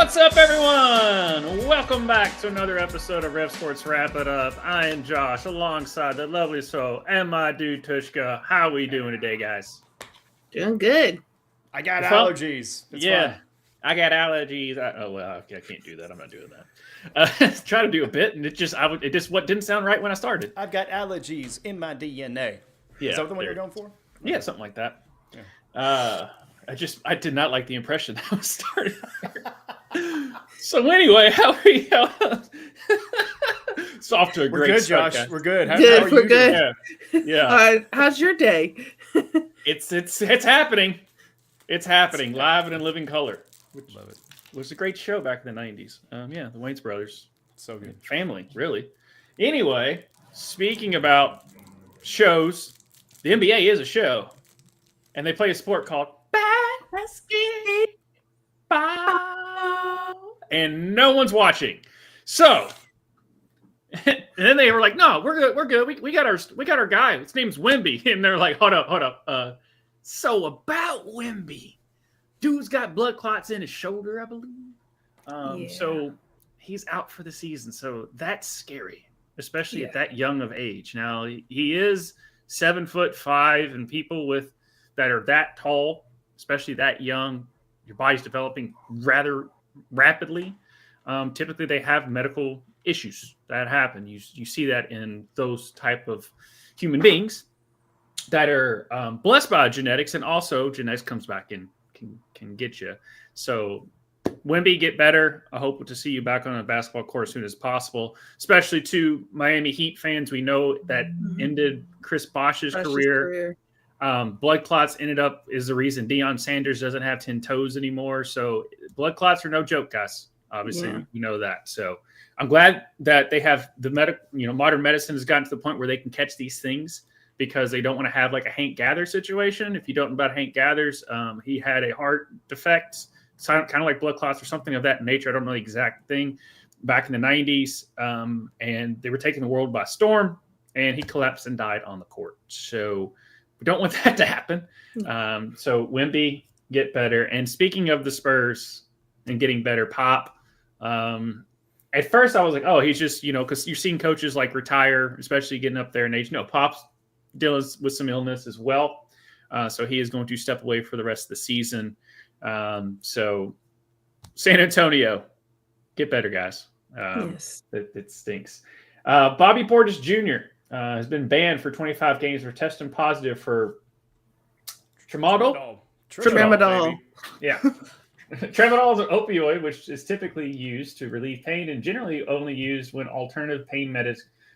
What's up, everyone? Welcome back to another episode of Rev Sports Wrap It Up. I am Josh, alongside the lovely soul and my dude Tushka. How we doing today, guys? Doing good. I got allergies. It's fine. I got allergies. I can't do that. I'm not doing that. Try to do a bit, and it just didn't sound right when I started. I've got allergies in my DNA. Yeah, is that the one you're going for? Yeah, something like that. Yeah. I did not like the impression that was started. So anyway, how are you? It's off to a great good, start, Josh. guys. We're good. We're good. Yeah. How's your day? It's happening. It's happening live and in living color. Love it. Was a great show back in the 90s. The Wayans brothers. So good. Family, really. Anyway, speaking about shows, the NBA is a show. And they play a sport called basketball. And no one's watching. So, and then they were like, no, we're good. We got our guy. His name's Wemby. And they're like, hold up. So about Wemby. Dude's got blood clots in his shoulder, I believe. So he's out for the season. So that's scary, especially at that young of age. Now he is 7'5", and people that are that tall, especially that young, your body's developing rather rapidly. Typically, they have medical issues that happen. You see that in those type of human beings that are blessed by genetics, and also genetics comes back and can get you. So, Wemby, get better. I hope to see you back on a basketball court as soon as possible, especially to Miami Heat fans. We know that ended Chris Bosh's career. Blood clots is the reason Deion Sanders doesn't have 10 toes anymore. So blood clots are no joke, guys. Obviously, we know that. So I'm glad that they have modern medicine has gotten to the point where they can catch these things, because they don't want to have like a Hank Gather situation. If you don't know about Hank Gathers, he had a heart defect, kind of like blood clots or something of that nature. I don't know the exact thing. Back in the 90s, and they were taking the world by storm, and he collapsed and died on the court. So we don't want that to happen. So Wemby, get better. And speaking of the Spurs and getting better, Pop. At first I was like, oh, he's just, because you're seeing coaches like retire, especially getting up there in age. No, Pop's dealing with some illness as well. So he is going to step away for the rest of the season. So San Antonio, get better, guys. Yes. It stinks. Bobby Portis Jr. Has been banned for 25 games for testing positive for tramadol. Yeah. Tramadol is an opioid, which is typically used to relieve pain and generally only used when alternative pain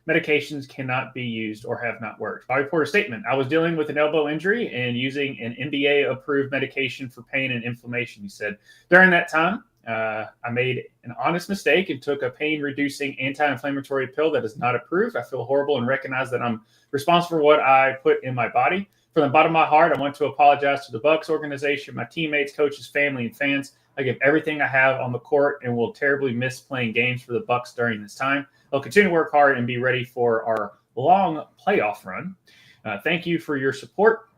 medications cannot be used or have not worked. Bobby Porter's statement: I was dealing with an elbow injury and using an NBA-approved medication for pain and inflammation. He said, during that time, I made an honest mistake and took a pain-reducing anti-inflammatory pill that is not approved. I feel horrible and recognize that I'm responsible for what I put in my body. From the bottom of my heart, I want to apologize to the Bucks organization, my teammates, coaches, family, and fans. I give everything I have on the court and will terribly miss playing games for the Bucks during this time. I'll continue to work hard and be ready for our long playoff run. Thank you for your support.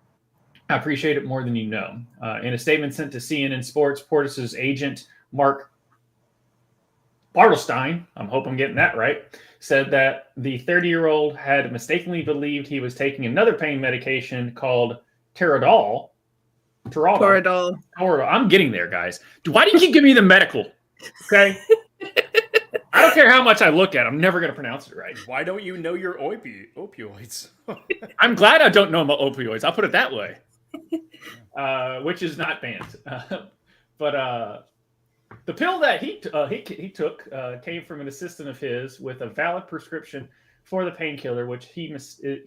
I appreciate it more than you know. In a statement sent to CNN Sports, Portis' agent, Mark Bartelstein, I hope I'm getting that right, said that the 30-year-old had mistakenly believed he was taking another pain medication called Toradol. I'm getting there, guys. Why do you keep giving me the medical? Okay. I don't care how much I look at it. I'm never going to pronounce it right. Why don't you know your opioids? I'm glad I don't know my opioids. I'll put it that way. Which is not banned. But the pill that he took came from an assistant of his with a valid prescription for the painkiller, which he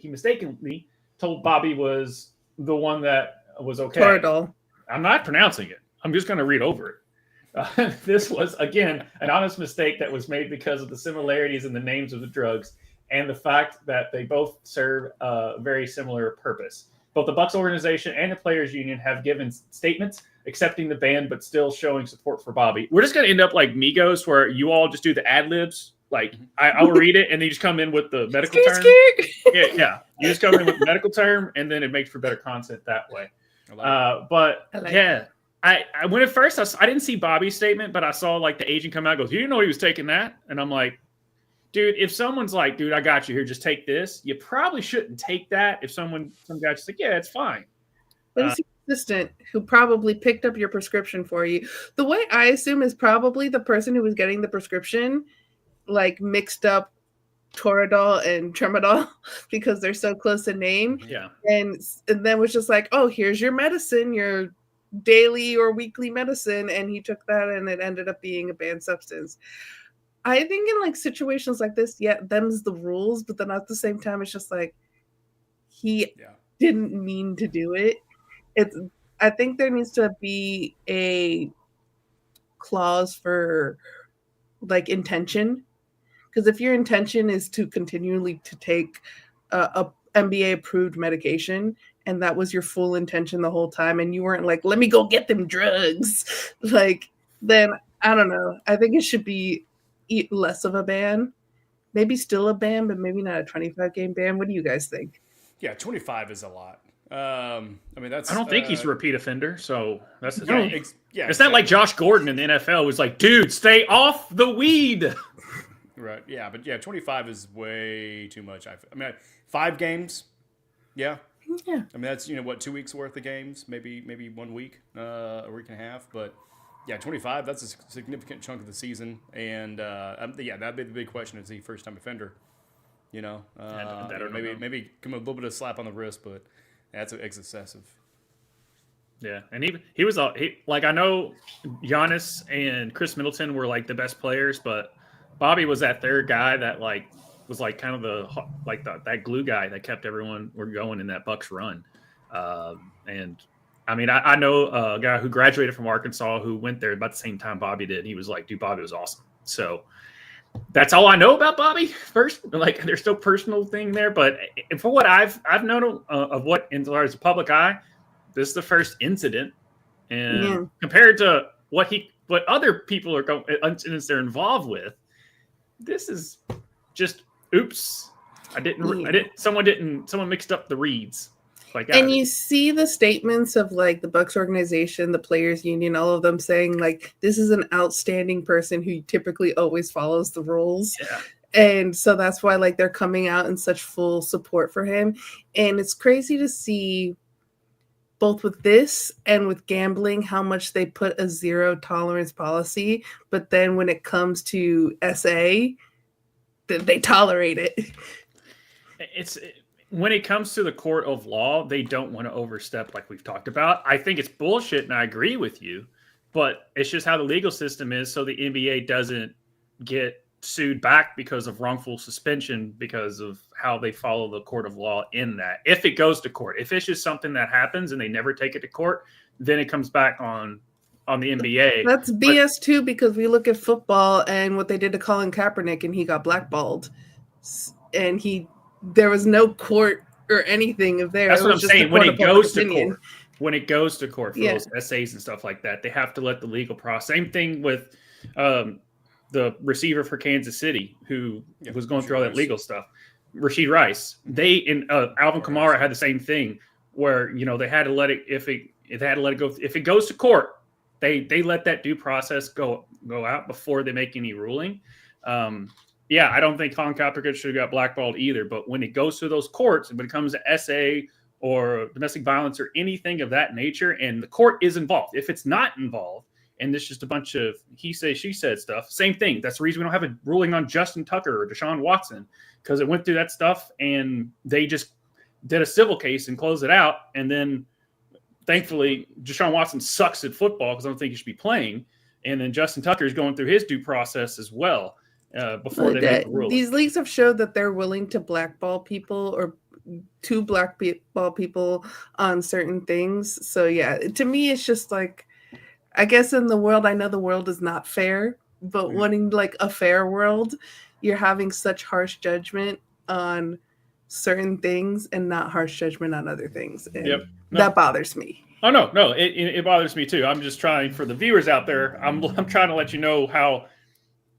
mistakenly told Bobby was the one that was okay. Toradol. I'm not pronouncing it. I'm just going to read over it. This was, again, an honest mistake that was made because of the similarities in the names of the drugs and the fact that they both serve a very similar purpose. Both the Bucks organization and the Players Union have given statements accepting the ban, but still showing support for Bobby. We're just going to end up like Migos, where you all just do the ad-libs. Like, I will read it, and then you just come in with the medical term. Yeah. You just come in with the medical term, and then it makes for better content that way. when at first I didn't see Bobby's statement, but I saw like the agent come out and goes, "You didn't know he was taking that?" And I'm like, dude, if someone's like, "Dude, I got you here, just take this," you probably shouldn't take that. If some guy's just like, "Yeah, it's fine." But it's your assistant who probably picked up your prescription for you. The way I assume is probably the person who was getting the prescription, like mixed up Toradol and Tramadol because they're so close in name. Yeah. And then was just like, "Oh, here's your medicine, your daily or weekly medicine," and he took that and it ended up being a banned substance. I think in like situations like this, yeah, them's the rules, but then at the same time, it's just like he didn't mean to do it. I think there needs to be a clause for like intention, because if your intention is to continually to take a NBA approved medication and that was your full intention the whole time and you weren't like, "Let me go get them drugs," like, then I don't know. I think it should be less of a ban, maybe still a ban, but maybe not a 25-game ban. What do you guys think? Yeah, 25 is a lot. I mean, that's. I don't think he's a repeat offender, so that's the Yeah, thing. yeah, It's not like Josh Gordon in the NFL was like, "Dude, stay off the weed." Right. Yeah, but yeah, 25 is way too much. I mean, 5 games. Yeah. Yeah. I mean, that's, what, 2 weeks worth of games, maybe 1 week, a week and a half, but yeah, 25, that's a significant chunk of the season. And yeah, that'd be the big question: is he first time offender? Maybe come a little bit of slap on the wrist, but that's excessive. Yeah, and he was like, I know Giannis and Chris Middleton were like the best players, but Bobby was that third guy that like was like kind of that glue guy that kept everyone going in that Bucks run. And I mean, I know a guy who graduated from Arkansas who went there about the same time Bobby did. He was like, "Dude, Bobby was awesome." So that's all I know about Bobby. First, like, there's no personal thing there, but for what I've known of what in as a public eye, this is the first incident, and compared to what other people incidents they're involved with, this is just oops. Someone mixed up the reads. Like, and you see the statements of like the Bucks organization, the players union, all of them saying like, "This is an outstanding person who typically always follows the rules." Yeah. And so that's why like they're coming out in such full support for him. And it's crazy to see both with this and with gambling, how much they put a zero tolerance policy. But then when it comes to SA, they tolerate it. When it comes to the court of law, they don't want to overstep like we've talked about. I think it's bullshit, and I agree with you, but it's just how the legal system is, so the NBA doesn't get sued back because of wrongful suspension because of how they follow the court of law in that. If it goes to court, if it's just something that happens and they never take it to court, then it comes back on the NBA. That's BS too, because we look at football and what they did to Colin Kaepernick and he got blackballed. And there was no court or anything of there. That's what I'm saying. When it goes to court for those essays and stuff like that, they have to let the legal process. Same thing with the receiver for Kansas City who was going through all that legal stuff. Rashid Rice. Alvin Kamara had the same thing where, they had to let it if it goes to court, they let that due process go out before they make any ruling. I don't think Colin Kaepernick should have got blackballed either. But when it goes to those courts, and when it comes to SA or domestic violence or anything of that nature, and the court is involved, if it's not involved, and it's just a bunch of he said, she said stuff, same thing. That's the reason we don't have a ruling on Justin Tucker or Deshaun Watson, because it went through that stuff and they just did a civil case and closed it out. And then thankfully, Deshaun Watson sucks at football because I don't think he should be playing. And then Justin Tucker is going through his due process as well. Before they make the ruling. These leagues have showed that they're willing to blackball people or to blackball people on certain things. So yeah, to me, it's just like, I guess in the world, I know the world is not fair, but wanting like a fair world, you're having such harsh judgment on certain things and not harsh judgment on other things. And that bothers me. Oh no, it bothers me too. I'm just trying for the viewers out there. I'm trying to let you know how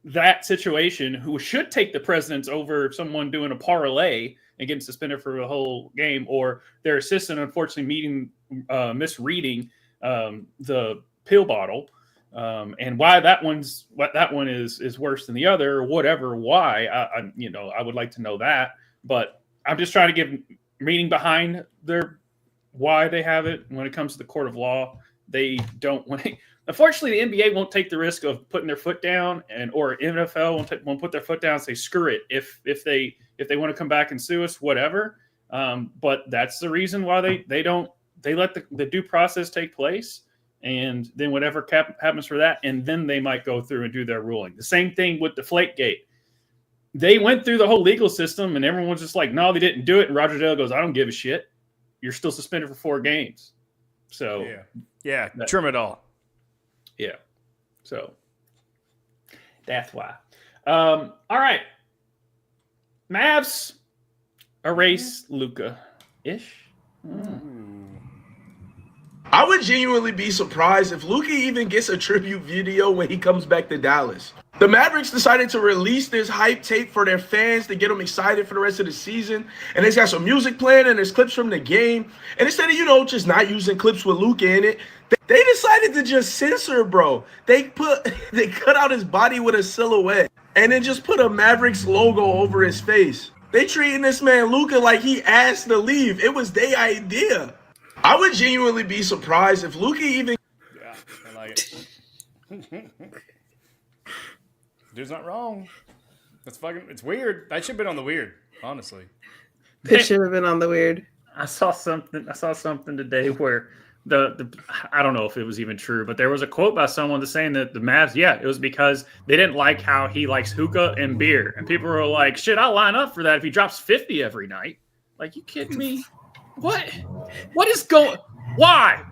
that situation, who should take the precedence over someone doing a parlay and getting suspended for the whole game, or their assistant unfortunately misreading the pill bottle, and why that one is worse than the other, or whatever. Why I would like to know that, but I'm just trying to give meaning behind their why they have it. When it comes to the court of law, they don't want. Unfortunately, the NBA won't take the risk of putting their foot down, or NFL won't put their foot down and say screw it if they want to come back and sue us, whatever. But that's the reason why they let the due process take place, and then whatever happens for that, and then they might go through and do their ruling. The same thing with Deflategate. They went through the whole legal system, and everyone's just like, no, they didn't do it. And Roger Dale goes, I don't give a shit. You're still suspended for 4 games. So yeah, trim it all. Yeah. So that's why. All right. Mavs erase Luka-ish. I would genuinely be surprised if Luka even gets a tribute video when he comes back to Dallas. The Mavericks decided to release this hype tape for their fans to get them excited for the rest of the season. And it's got some music playing and there's clips from the game. And instead of, just not using clips with Luka in it, they decided to just censor, bro. They cut out his body with a silhouette and then just put a Mavericks logo over his face. They treating this man Luka like he asked to leave. It was their idea. I would genuinely be surprised if Luka even... Yeah, I like it. Dude's not wrong. It's weird. That should have been on the weird, honestly. It should have been on the weird. I saw something today where I don't know if it was even true, but there was a quote by someone that's saying that the Mavs, it was because they didn't like how he likes hookah and beer. And people were like, shit, I'll line up for that if he drops 50 every night. Like, you kidding me? What is going? Why?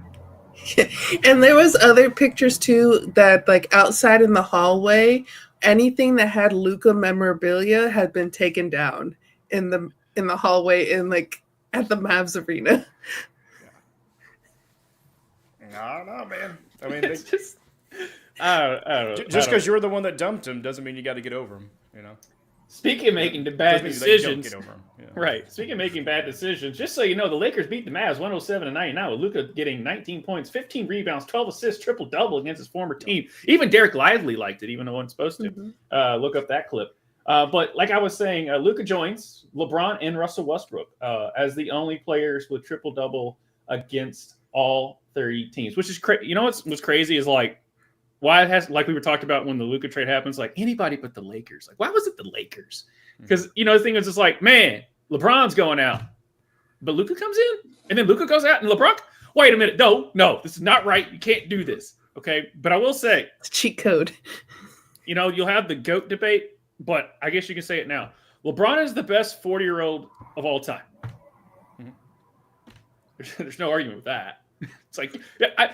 And there was other pictures too that, like, outside in the hallway, anything that had Luka memorabilia had been taken down in the hallway at the Mavs arena. I don't know, man. I mean, It's just I don't know. Just because you're the one that dumped him doesn't mean you got to get over him. Speaking of making the bad decisions, get over him. Yeah. Right? Speaking of making bad decisions, just so you know, the Lakers beat the Mavs 107-99 with Luka getting 19 points, 15 rebounds, 12 assists, triple-double against his former team. Even Derek Lively liked it, even though he wasn't supposed to. Mm-hmm. Look up that clip. But like I was saying, Luka joins LeBron and Russell Westbrook as the only players with triple-double against all 30 teams, which is crazy. You know what's crazy is why it has, like we were talking about when the Luka trade happens, like anybody but the Lakers. Like, why was it the Lakers? Because, the thing is just like, man, LeBron's going out, but Luka comes in, and then Luka goes out, and LeBron, wait a minute, no, this is not right. You can't do this, okay? But I will say, It's cheat code. You'll have the GOAT debate, but I guess you can say it now. LeBron is the best 40-year-old of all time. There's no argument with that. It's like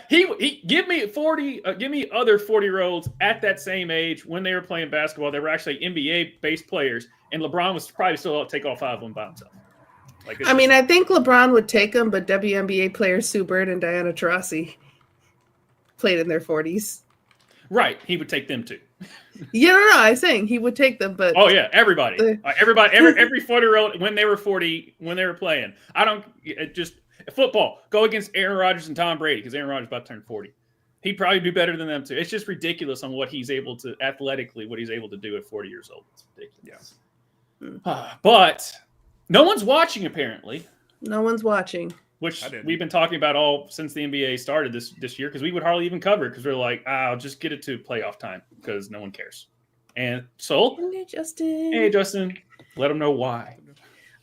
he give me 40, give me other 40-year-olds at that same age when they were playing basketball. They were actually NBA-based players, and LeBron was probably still take all 5 of them by himself. I think LeBron would take them, but WNBA players Sue Bird and Diana Taurasi played in their 40s. Right, he would take them too. Yeah, no, I'm saying he would take them, but everybody, every 40-year-old when they were 40, when they were playing. Football, go against Aaron Rodgers and Tom Brady because Aaron Rodgers is about to turn 40. He'd probably do better than them too. It's just ridiculous on what he's able to athletically, what he's able to do at 40 years old. It's ridiculous. Yeah. But no one's watching apparently. No one's watching. Which we've been talking about all since the NBA started this year because we would hardly even cover it because we're like, I'll just get it to playoff time because no one cares. And so, hey Justin, let them know why.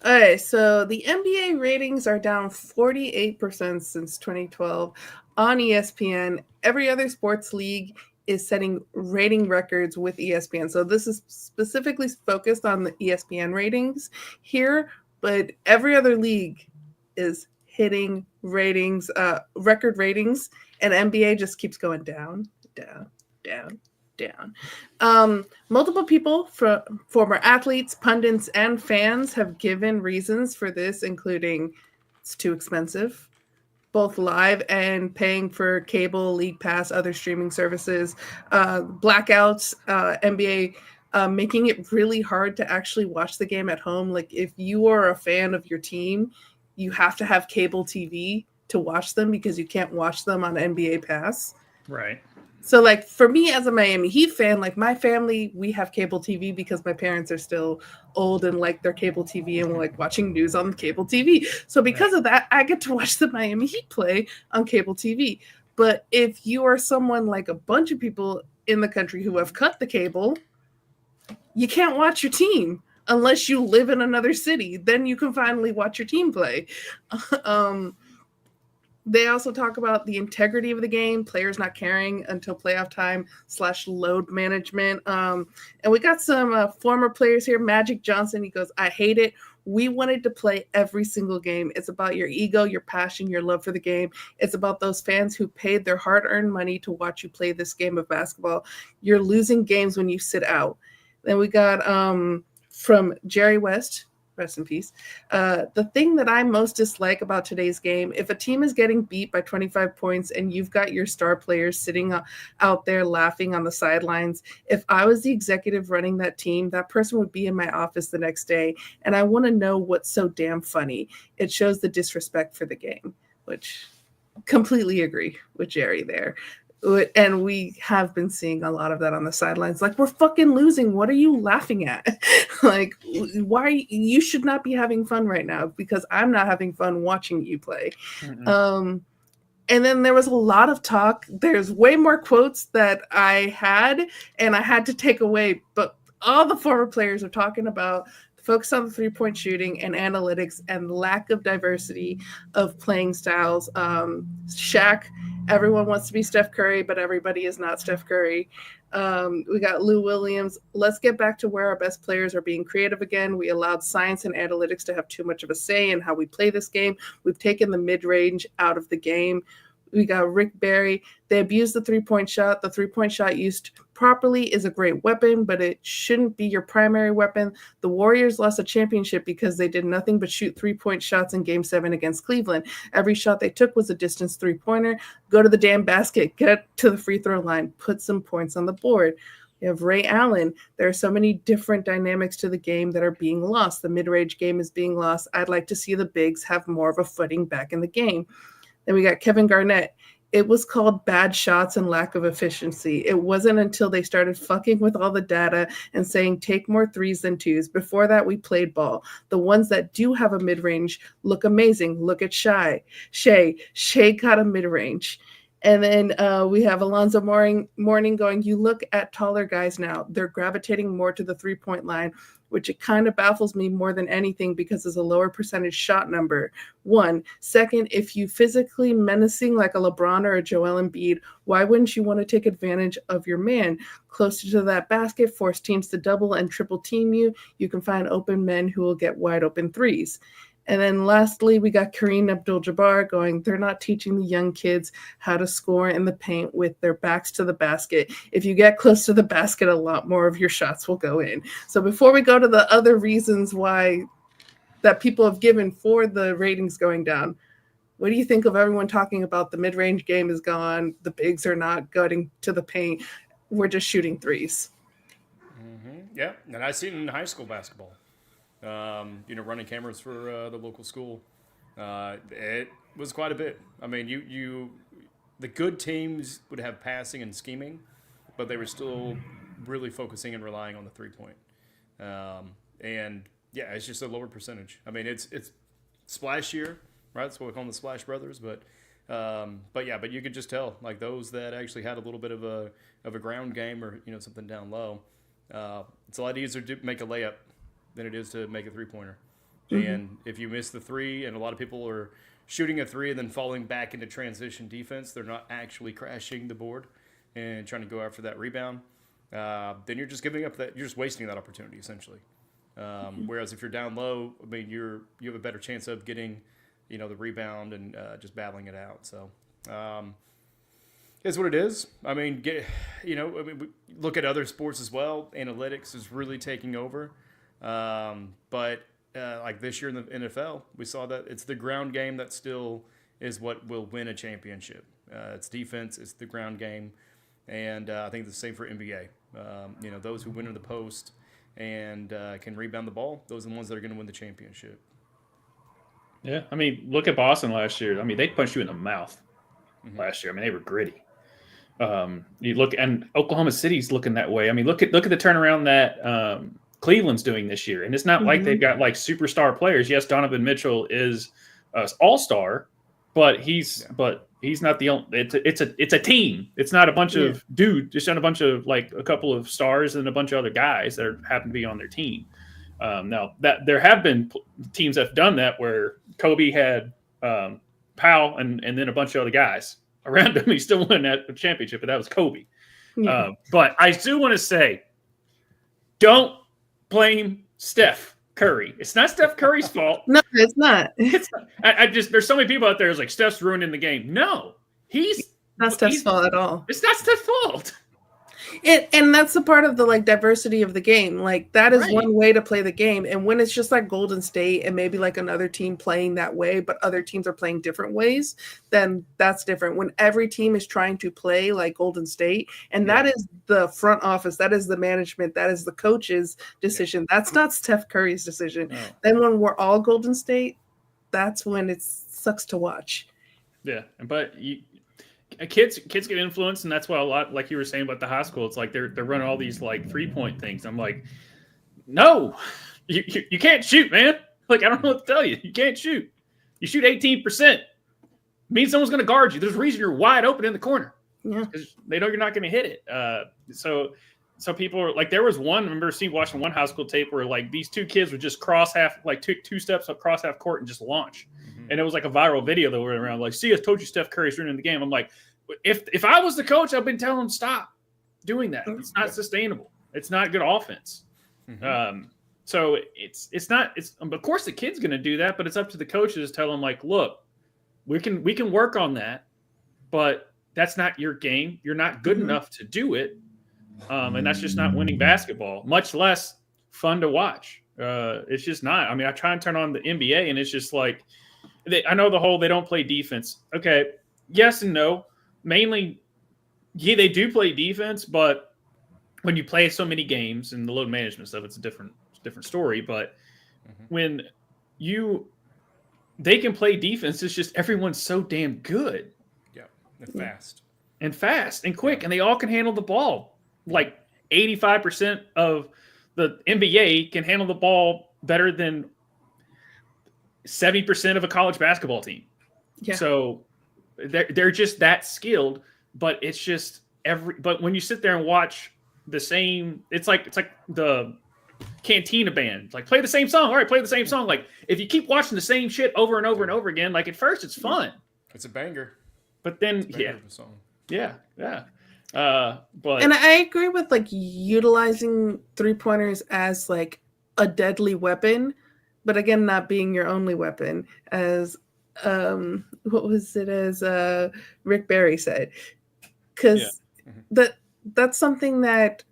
All right, so the NBA ratings are down 48% since 2012 on ESPN. Every other sports league is setting rating records with ESPN. So this is specifically focused on the ESPN ratings here, but every other league is hitting ratings, record ratings, and NBA just keeps going down, down, down, down. Multiple people, former athletes, pundits, and fans have given reasons for this, including it's too expensive, both live and paying for cable, league pass, other streaming services, blackouts, NBA making it really hard to actually watch the game at home. Like if you are a fan of your team, you have to have cable TV to watch them because you can't watch them on NBA Pass. Right. So, like, for me as a Miami Heat fan, like, my family, we have cable TV because my parents are still old and like their cable TV and like watching news on cable TV. So, because of that, I get to watch the Miami Heat play on cable TV. But if you are someone like a bunch of people in the country who have cut the cable, you can't watch your team unless you live in another city. Then you can finally watch your team play. They also talk about the integrity of the game, players not caring until playoff time / load management. And we got some former players here. Magic Johnson, he goes, I hate it. We wanted to play every single game. It's about your ego, your passion, your love for the game. It's about those fans who paid their hard-earned money to watch you play this game of basketball. You're losing games when you sit out. Then we got from Jerry West, rest in peace. The thing that I most dislike about today's game, if a team is getting beat by 25 points and you've got your star players sitting out there laughing on the sidelines, if I was the executive running that team, that person would be in my office the next day. And I want to know what's so damn funny. It shows the disrespect for the game, which completely agree with Jerry there. And we have been seeing a lot of that on the sidelines. Like, we're fucking losing. What are you laughing at? Like, why? You should not be having fun right now because I'm not having fun watching you play. And then there was a lot of talk. There's way more quotes that I had and I had to take away. But all the former players are talking about focus on the three-point shooting and analytics and lack of diversity of playing styles. Shaq, everyone wants to be Steph Curry, but everybody is not Steph Curry. We got Lou Williams. Let's get back to where our best players are being creative again. We allowed science and analytics to have too much of a say in how we play this game. We've taken the mid-range out of the game. We got Rick Barry. They abused the three-point shot. The three-point shot used properly is a great weapon, but it shouldn't be your primary weapon. The Warriors lost a championship because they did nothing but shoot three-point shots in Game 7 against Cleveland. Every shot they took was a distance three-pointer. Go to the damn basket. Get to the free throw line. Put some points on the board. You have Ray Allen. There are so many different dynamics to the game that are being lost. The mid-range game is being lost. I'd like to see the bigs have more of a footing back in the game. Then we got Kevin Garnett. It was called bad shots and lack of efficiency. It wasn't until they started fucking with all the data and saying take more threes than twos. Before that, we played ball. The ones that do have a mid-range look amazing. Look at Shai. Shai got a mid-range. And then we have Alonzo Mourning going, you look at taller guys now. They're gravitating more to the three-point line, which it kind of baffles me more than anything because it's a lower percentage shot number. One. Second, if you physically menacing like a LeBron or a Joel Embiid, why wouldn't you want to take advantage of your man? Closer to that basket, force teams to double and triple team you. You can find open men who will get wide open threes. And then lastly, we got Kareem Abdul-Jabbar going, they're not teaching the young kids how to score in the paint with their backs to the basket. If you get close to the basket, a lot more of your shots will go in. So before we go to the other reasons why that people have given for the ratings going down, what do you think of everyone talking about the mid-range game is gone, the bigs are not getting to the paint, we're just shooting threes? Yeah, and I see it in high school basketball. Running cameras for the local school. It was quite a bit. I mean, the good teams would have passing and scheming, but they were still really focusing and relying on the 3-point. And yeah, it's just a lower percentage. I mean, it's splashier, right? That's what we call them, the Splash Brothers. But you could just tell, like those that actually had a little bit of a ground game or something down low. It's a lot easier to make a layup than it is to make a three-pointer. Mm-hmm. And if you miss the three, and a lot of people are shooting a three and then falling back into transition defense, they're not actually crashing the board and trying to go after that rebound, then you're just giving up you're just wasting that opportunity, essentially. Whereas if you're down low, I mean, you have a better chance of getting, the rebound and just battling it out. So it's what it is. I mean, look at other sports as well. Analytics is really taking over. But like this year in the NFL, we saw that it's the ground game that still is what will win a championship. It's defense, it's the ground game, and I think it's the same for NBA. Those who win in the post and can rebound the ball, those are the ones that are going to win the championship. Yeah, I mean, look at Boston last year. I mean, they punched you in the mouth last year. I mean, they were gritty. You look, and Oklahoma City's looking that way. I mean, look at the turnaround that Cleveland's doing this year, and it's not like they've got like superstar players. Yes, Donovan Mitchell is an all-star, but he's not the only. It's a team. It's not a bunch of dudes. Just not a bunch of like a couple of stars and a bunch of other guys that happen to be on their team. Now that there have been teams that have done that where Kobe had Powell and then a bunch of other guys around him. He still won that championship, but that was Kobe. Yeah. But I do want to say, don't blame Steph Curry. It's not Steph Curry's fault. No, it's not. I just, there's so many people out there who's like, Steph's ruining the game. No, he's not Steph's fault at all. It's not Steph's fault. And that's the part of the like diversity of the game. Like that is one way to play the game. And when it's just like Golden State and maybe like another team playing that way, but other teams are playing different ways, then that's different. When every team is trying to play like Golden State, and that is the front office, that is the management, that is the coach's decision. That's not Steph Curry's decision. No. Then when we're all Golden State, that's when it sucks to watch. Yeah, but kids get influenced, and that's why a lot, like you were saying about the high school, it's like they're running all these like 3-point things. I'm like, no, you can't shoot, man. Like, I don't know what to tell you. You can't shoot. You shoot 18%. Means someone's going to guard you. There's a reason you're wide open in the corner. Yeah, because they know you're not going to hit it. So people are like, there was one. I remember watching one high school tape where like these two kids would just cross half, like two steps across half court and just launch. And it was like a viral video that went around. Like, see, I told you Steph Curry's ruining the game. I'm like, if I was the coach, I've been telling him stop doing that. It's not sustainable. It's not good offense. So it's not. Of course the kid's going to do that, but it's up to the coaches to tell them like, look, we can work on that, but that's not your game. You're not good enough to do it, and that's just not winning basketball. Much less fun to watch. It's just not. I mean, I try and turn on the NBA, and it's just like. I know the whole they don't play defense. Okay, yes and no. Mainly, they do play defense, but when you play so many games and the load management stuff, it's a different story. But when they can play defense, it's just everyone's so damn good. Yeah, and fast and quick, and they all can handle the ball. Like 85% of the NBA can handle the ball better than 70% of a college basketball team. Yeah. So they're just that skilled, but it's just but when you sit there and watch the same, it's like the Cantina band, like play the same song. All right, play the same song. Like if you keep watching the same shit over and over and over again, like at first it's fun. It's a banger. But then Yeah. But and I agree with like utilizing 3-pointers as like a deadly weapon. But again, not being your only weapon, as what was it? As Rick Barry said, because that's something that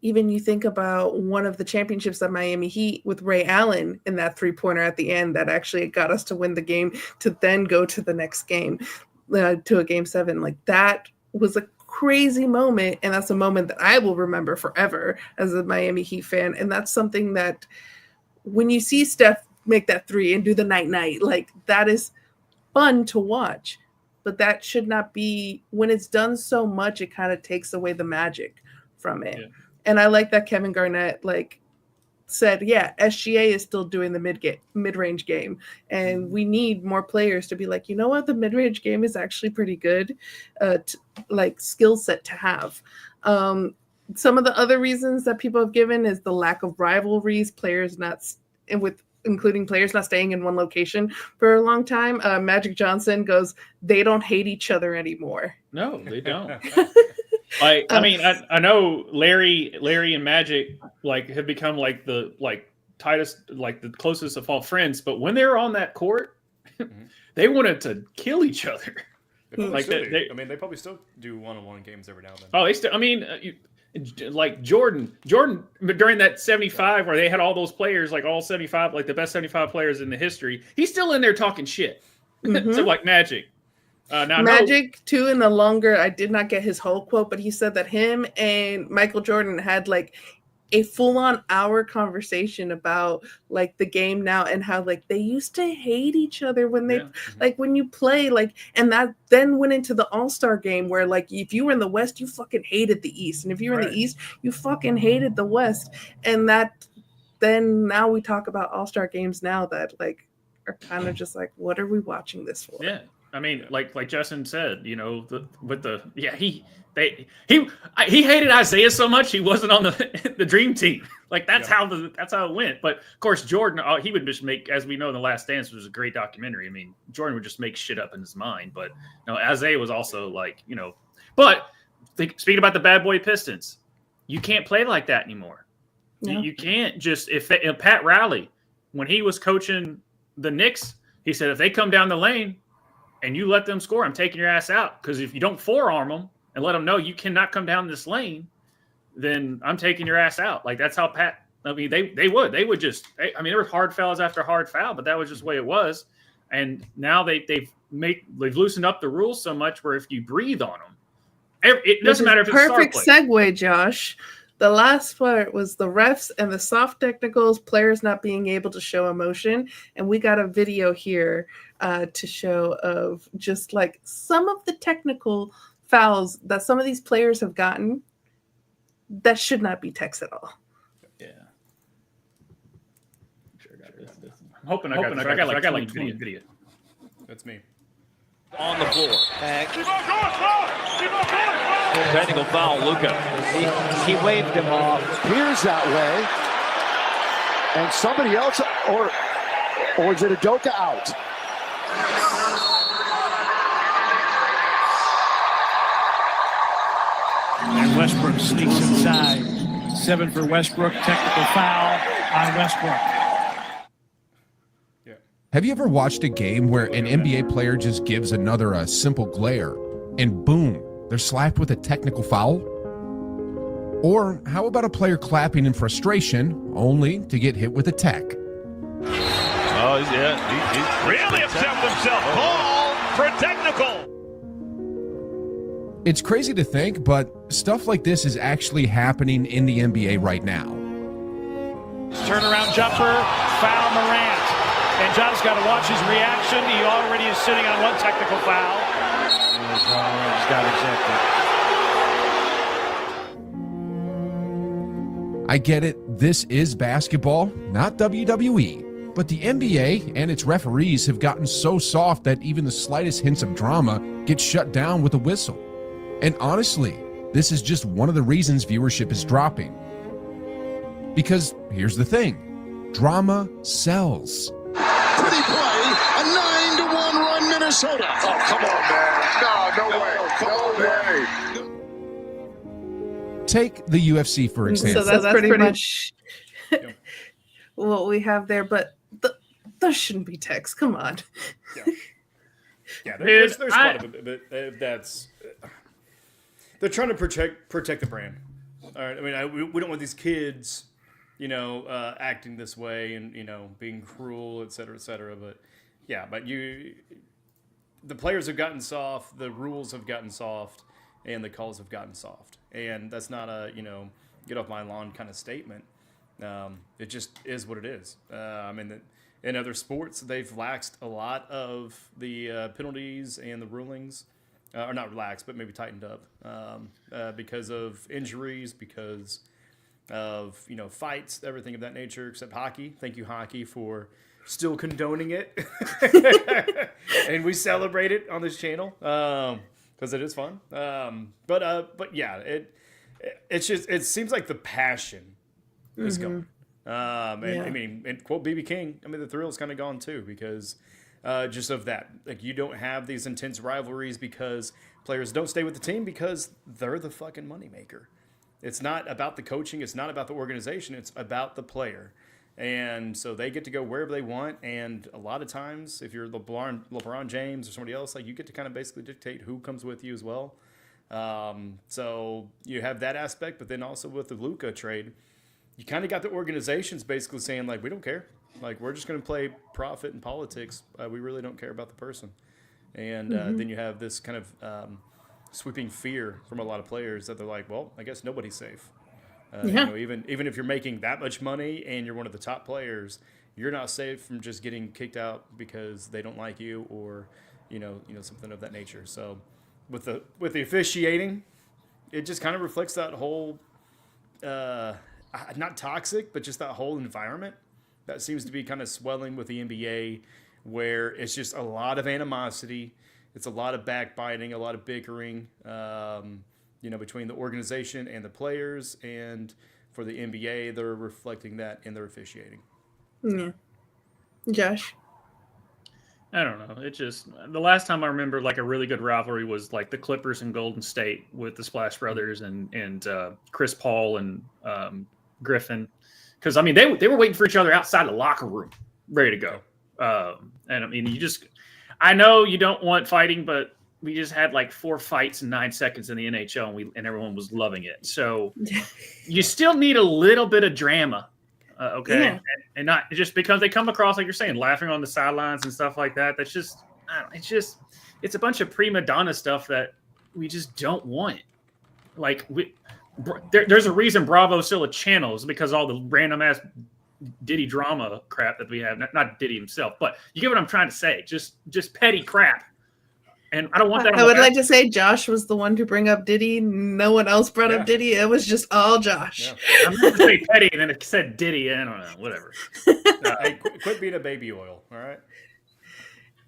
even you think about one of the championships at Miami Heat with Ray Allen in that 3-pointer at the end that actually got us to win the game to then go to the next game, to a game 7. Like that was a crazy moment, and that's a moment that I will remember forever as a Miami Heat fan. And that's something that. When you see Steph make that 3 and do the night, like that is fun to watch, but that should not be when it's done so much, it kind of takes away the magic from it. Yeah. And I like that Kevin Garnett like said, SGA is still doing the mid-range game. And we need more players to be like, you know what? The mid-range game is actually pretty good, like skill set to have. Some of the other reasons that people have given is the lack of rivalries, including players not staying in one location for a long time. Magic Johnson goes, they don't hate each other anymore. No, they don't. I mean, I know Larry and Magic like have become like the tightest, like the closest of all friends. But when they were on that court, they wanted to kill each other. They probably still do one-on-one games every now and then. Oh, they still. I mean. Like Jordan during that 75 where they had all those players, like all 75, like the best 75 players in the history, he's still in there talking shit. So like Magic. Magic too, in the longer, I did not get his whole quote, but he said that him and Michael Jordan had like a full-on hour conversation about like the game now and how like they used to hate each other when they like when you play like, and that then went into the All-Star game where like if you were in the West, you fucking hated the East, and if you were in the East, you fucking hated the West. And that then now we talk about All-Star games now that like are kind of just like, what are we watching this for? Yeah. I mean, like Justin said, he hated Isaiah so much he wasn't on the dream team. Like that's how it went. But of course, Jordan, he would just make, as we know, in The Last Dance, which was a great documentary. I mean, Jordan would just make shit up in his mind. But Isaiah was also like, But speaking about the bad boy Pistons, you can't play like that anymore. No. You can't just Pat Riley, when he was coaching the Knicks, he said if they come down the lane and you let them score, I'm taking your ass out. Because if you don't forearm them and let them know you cannot come down this lane, then I'm taking your ass out. Like that's how Pat. I mean, they would just. I mean, there were hard fouls after hard foul, but that was just the way it was. And now they've loosened up the rules so much where if you breathe on them, it doesn't matter if it's perfect segue, Josh. The last part was the refs and the soft technicals, players not being able to show emotion. And we got a video here to show of just like some of the technical fouls that some of these players have gotten that should not be text at all. Yeah. I'm sure I got this. I'm hoping I got like 20 video. That's me. On the floor. Technical foul, Luka. He waved him off. Appears that way. And somebody else, or is it Udoka out? And Westbrook sneaks inside. 7 for Westbrook. Technical foul on Westbrook. Have you ever watched a game where an NBA player just gives another a simple glare and boom, they're slapped with a technical foul? Or how about a player clapping in frustration only to get hit with a tech? Oh, yeah. He really upset himself. Call for technical. It's crazy to think, but stuff like this is actually happening in the NBA right now. Turnaround jumper, foul Morant. And John's got to watch his reaction. He already is sitting on one technical foul. He's got ejected. I get it, this is basketball, not WWE. But the NBA and its referees have gotten so soft that even the slightest hints of drama get shut down with a whistle. And honestly, this is just one of the reasons viewership is dropping. Because here's the thing, drama sells. Pretty play, a 9-1 run, Minnesota. Oh, come on, man. No way. Take the UFC, for example. So that's pretty much what we have there, but those shouldn't be text. Come on. Yeah, there's quite a bit, but that's... They're trying to protect the brand. All right, I mean, we don't want these kids... acting this way and, being cruel, et cetera, but the players have gotten soft, the rules have gotten soft, and the calls have gotten soft. And that's not a, get off my lawn kind of statement. It just is what it is. In other sports, they've laxed a lot of the penalties and the rulings, or not relaxed, but maybe tightened up because of injuries, because of fights, everything of that nature, except hockey. Thank you, hockey, for still condoning it, and we celebrate it on this channel because it is fun. But yeah, it seems like the passion is gone. I mean, and quote BB King, I mean the thrill is kind of gone too because just of that, like you don't have these intense rivalries because players don't stay with the team because they're the fucking moneymaker. It's not about the coaching. It's not about the organization. It's about the player. And so they get to go wherever they want. And a lot of times, if you're LeBron James or somebody else, like you get to kind of basically dictate who comes with you as well. So you have that aspect. But then also with the Luka trade, you kind of got the organizations basically saying, like, we don't care. Like, we're just going to play profit and politics. We really don't care about the person. And then you have this kind of sweeping fear from a lot of players that they're like, well, I guess nobody's safe. Even if you're making that much money and you're one of the top players, you're not safe from just getting kicked out because they don't like you or something of that nature. So with the officiating, it just kind of reflects that whole not toxic, but just that whole environment that seems to be kind of swelling with the NBA, where it's just a lot of animosity. It's a lot of backbiting, a lot of bickering, between the organization and the players. And for the NBA, they're reflecting that in their officiating. Yeah. Josh? I don't know. It just, the last time I remember like a really good rivalry was like the Clippers and Golden State with the Splash Brothers and Chris Paul and Griffin. Because, I mean, they were waiting for each other outside the locker room, ready to go. And, I mean, I know you don't want fighting, but we just had like 4 fights in 9 seconds in the NHL, and everyone was loving it. So you still need a little bit of drama, okay? Yeah. And not just because they come across, like you're saying, laughing on the sidelines and stuff like that. That's just, it's a bunch of prima donna stuff that we just don't want. Like, there's a reason Bravo's still a channel, is because all the random ass Diddy drama crap that we have. Not Diddy himself, but you get what I'm trying to say. Just petty crap. And I don't want that. I would like to say Josh was the one to bring up Diddy. No one else brought up Diddy. It was just all Josh. Yeah. I'm going to say petty, and then it said Diddy. I don't know. Whatever. Hey, quit being a baby oil. All right.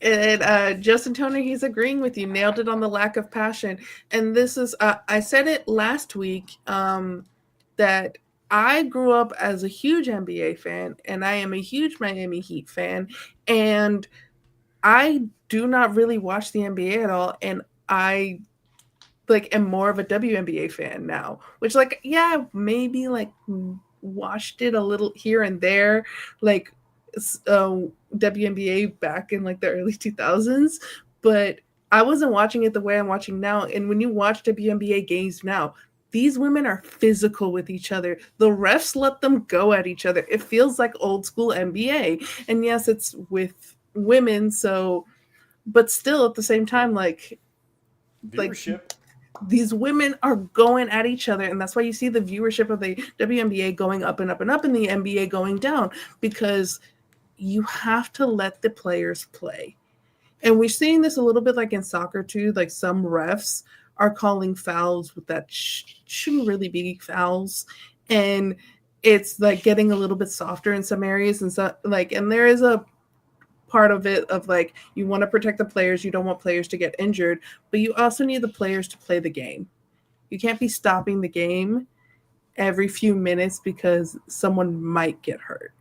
And Justin Toner, he's agreeing with you. Nailed it on the lack of passion. And this is, I said it last week, that I grew up as a huge NBA fan, and I am a huge Miami Heat fan. And I do not really watch the NBA at all, and I am more of a WNBA fan now, which maybe watched it a little here and there, WNBA back in the early 2000s, but I wasn't watching it the way I'm watching now. And when you watch WNBA games now, these women are physical with each other. The refs let them go at each other. It feels like old school NBA. And yes, it's with women, but still at the same time, viewership. These women are going at each other, and that's why you see the viewership of the WNBA going up and up and up, and the NBA going down, because you have to let the players play. And we're seeing this a little bit in soccer too. Some refs are calling fouls that shouldn't really be fouls, and it's getting a little bit softer in some areas, and so and there is a part of it of you want to protect the players, you don't want players to get injured, but you also need the players to play the game. You can't be stopping the game every few minutes because someone might get hurt.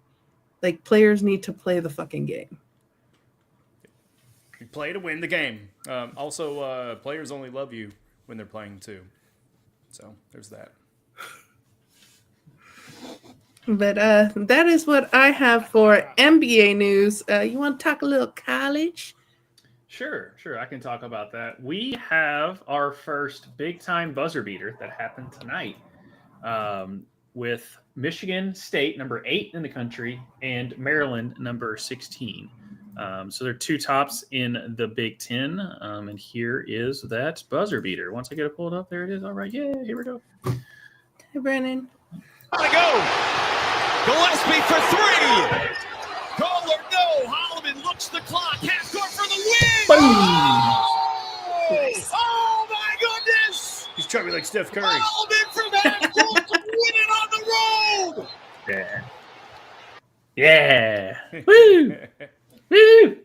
Players need to play the fucking game. You play to win the game. Also, players only love you when they're playing too. So there's that. But that is what I have for NBA news. You want to talk a little college? Sure. I can talk about that. We have our first big-time buzzer beater that happened tonight with Michigan State, number 8 in the country, and Maryland, number 16. So they're 2 tops in the Big Ten. And here is that buzzer beater. Once I get it pulled up, there it is. All right. Yeah, here we go. Hey, Brandon. Gotta go. Gillespie for 3. Call or no. Holloman looks the clock. Half court for the win. Oh my goodness. He's chubby like Steph Curry. Holloman from half court to win it on the road. Yeah. Woo. Woo.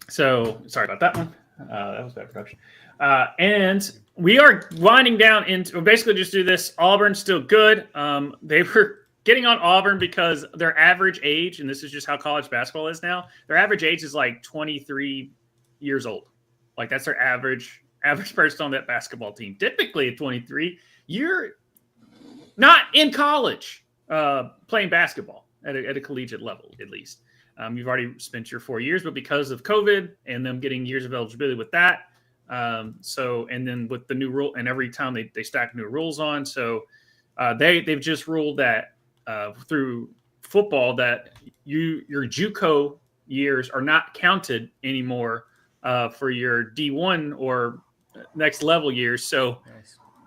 So sorry about that one. That was bad production. And we are winding down into basically just do this. Auburn's still good. They were getting on Auburn because their average age, and this is just how college basketball is now, their average age is 23 years old. That's their average person on that basketball team. Typically at 23, you're not in college playing basketball at a collegiate level, at least. You've already spent your 4 years, but because of COVID and them getting years of eligibility with that, and then with the new rule, and every time they stack new rules on, so they've just ruled that through football that your JUCO years are not counted anymore for your D1 or next level years. So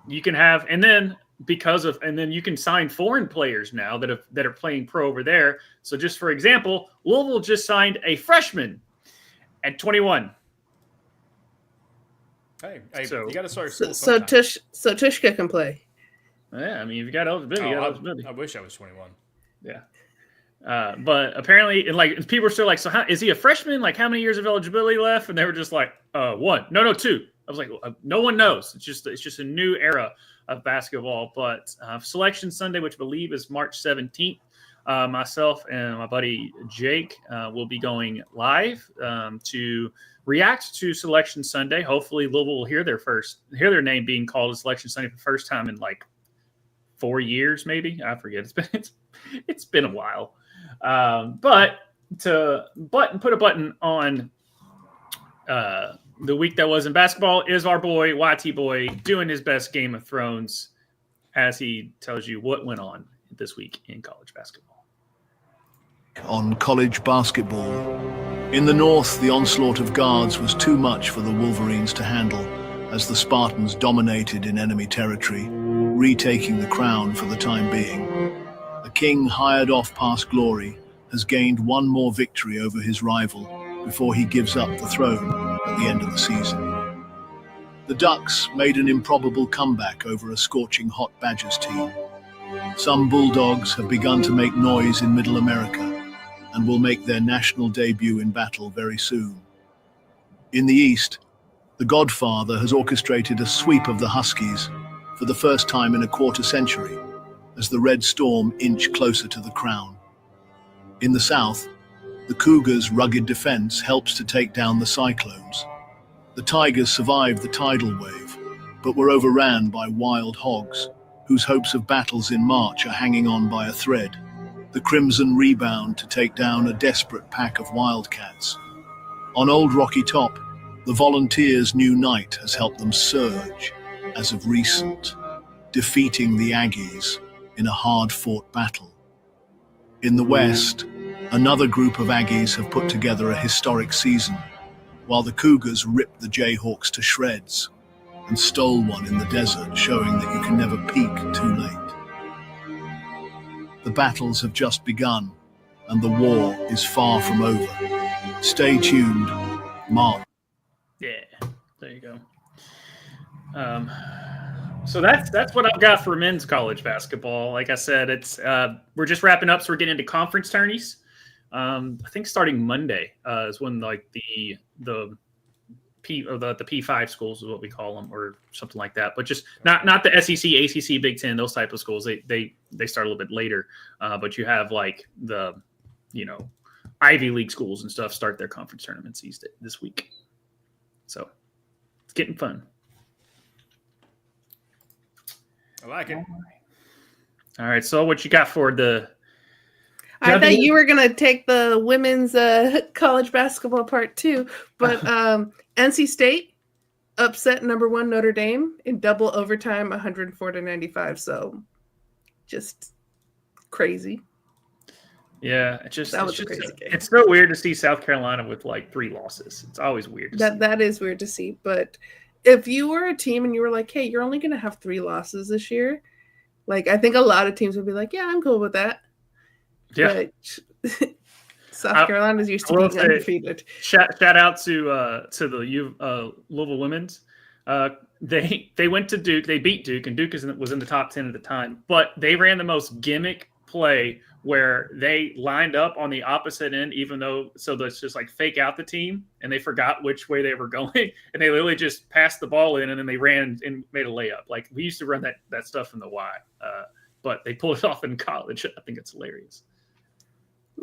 you can have, and then because of, and then you can sign foreign players now that are playing pro over there. So just for example, Louisville just signed a freshman at 21. Hey, So- you got to start school So sometime. Tushka can play. Yeah, I mean, if you got eligibility, you got eligibility. I wish I was 21. Yeah. But apparently, and like people are still like, so how, is he a freshman? Like, how many years of eligibility left? And they were just like, 1. No, 2. I was like, no one knows. It's just a new era of basketball. But Selection Sunday, which I believe is March 17th, myself and my buddy Jake will be going live to react to Selection Sunday. Hopefully, Louisville will hear their name being called a Selection Sunday for the first time in like 4 years, maybe. I forget. It's been a while. But to put a button on the week that was in basketball is our boy YT Boy doing his best Game of Thrones as he tells you what went on this week in college basketball. On college basketball. In the north, the onslaught of guards was too much for the Wolverines to handle as the Spartans dominated in enemy territory, retaking the crown for the time being. A king hired off past glory has gained one more victory over his rival before he gives up the throne at the end of the season. The Ducks made an improbable comeback over a scorching hot Badgers team. Some Bulldogs have begun to make noise in Middle America and will make their national debut in battle very soon. In the East, the Godfather has orchestrated a sweep of the Huskies for the first time in a quarter century as the Red Storm inch closer to the crown. In the South, the Cougars' rugged defense helps to take down the Cyclones. The Tigers survived the tidal wave, but were overran by wild hogs, whose hopes of battles in March are hanging on by a thread. The Crimson rebound to take down a desperate pack of Wildcats. On Old Rocky Top, the Volunteers' new night has helped them surge, as of recent, defeating the Aggies in a hard-fought battle. In the West, another group of Aggies have put together a historic season, while the Cougars ripped the Jayhawks to shreds and stole one in the desert, showing that you can never peak too late. The battles have just begun, and the war is far from over. Stay tuned, Mark. Yeah, there you go. So that's what I've got for men's college basketball. Like I said, it's we're just wrapping up, so we're getting into conference tourneys. I think starting Monday is when like the P5 schools is what we call them, or something like that. But just not the SEC, ACC, Big Ten, those type of schools. They start a little bit later. But you have like the Ivy League schools and stuff start their conference tournaments this week. So it's getting fun. I like it. All right. So what you got for the? I thought you were gonna take the women's college basketball part too, but NC State upset number 1 Notre Dame in double overtime, 104-95. So, just crazy. Yeah, That was a crazy game. It's so weird to see South Carolina with like 3 losses. It's always weird. That is weird to see. But if you were a team and you were like, "Hey, you're only gonna have 3 losses this year," like I think a lot of teams would be like, "Yeah, I'm cool with that." Yeah. But South Carolina's used to being undefeated. Shout out to the Louisville women's. They went to Duke. They beat Duke, and Duke was in the top 10 at the time. But they ran the most gimmick play where they lined up on the opposite end, so that's just like fake out the team, and they forgot which way they were going, and they literally just passed the ball in, and then they ran and made a layup. Like we used to run that stuff in the Y, but they pulled it off in college. I think it's hilarious.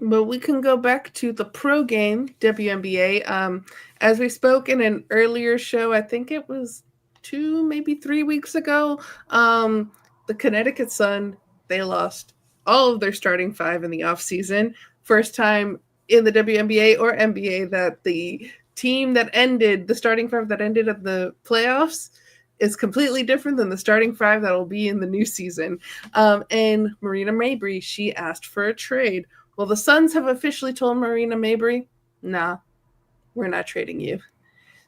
But we can go back to the pro game, WNBA. As we spoke in an earlier show, I think it was 2, maybe 3 weeks ago, the Connecticut Sun, they lost all of their starting 5 in the offseason. First time in the WNBA or NBA that the team that ended, the starting 5 that ended at the playoffs is completely different than the starting 5 that will be in the new season. And Marina Mabrey, she asked for a trade. Well, the Suns have officially told Marina Mabrey, nah, we're not trading you.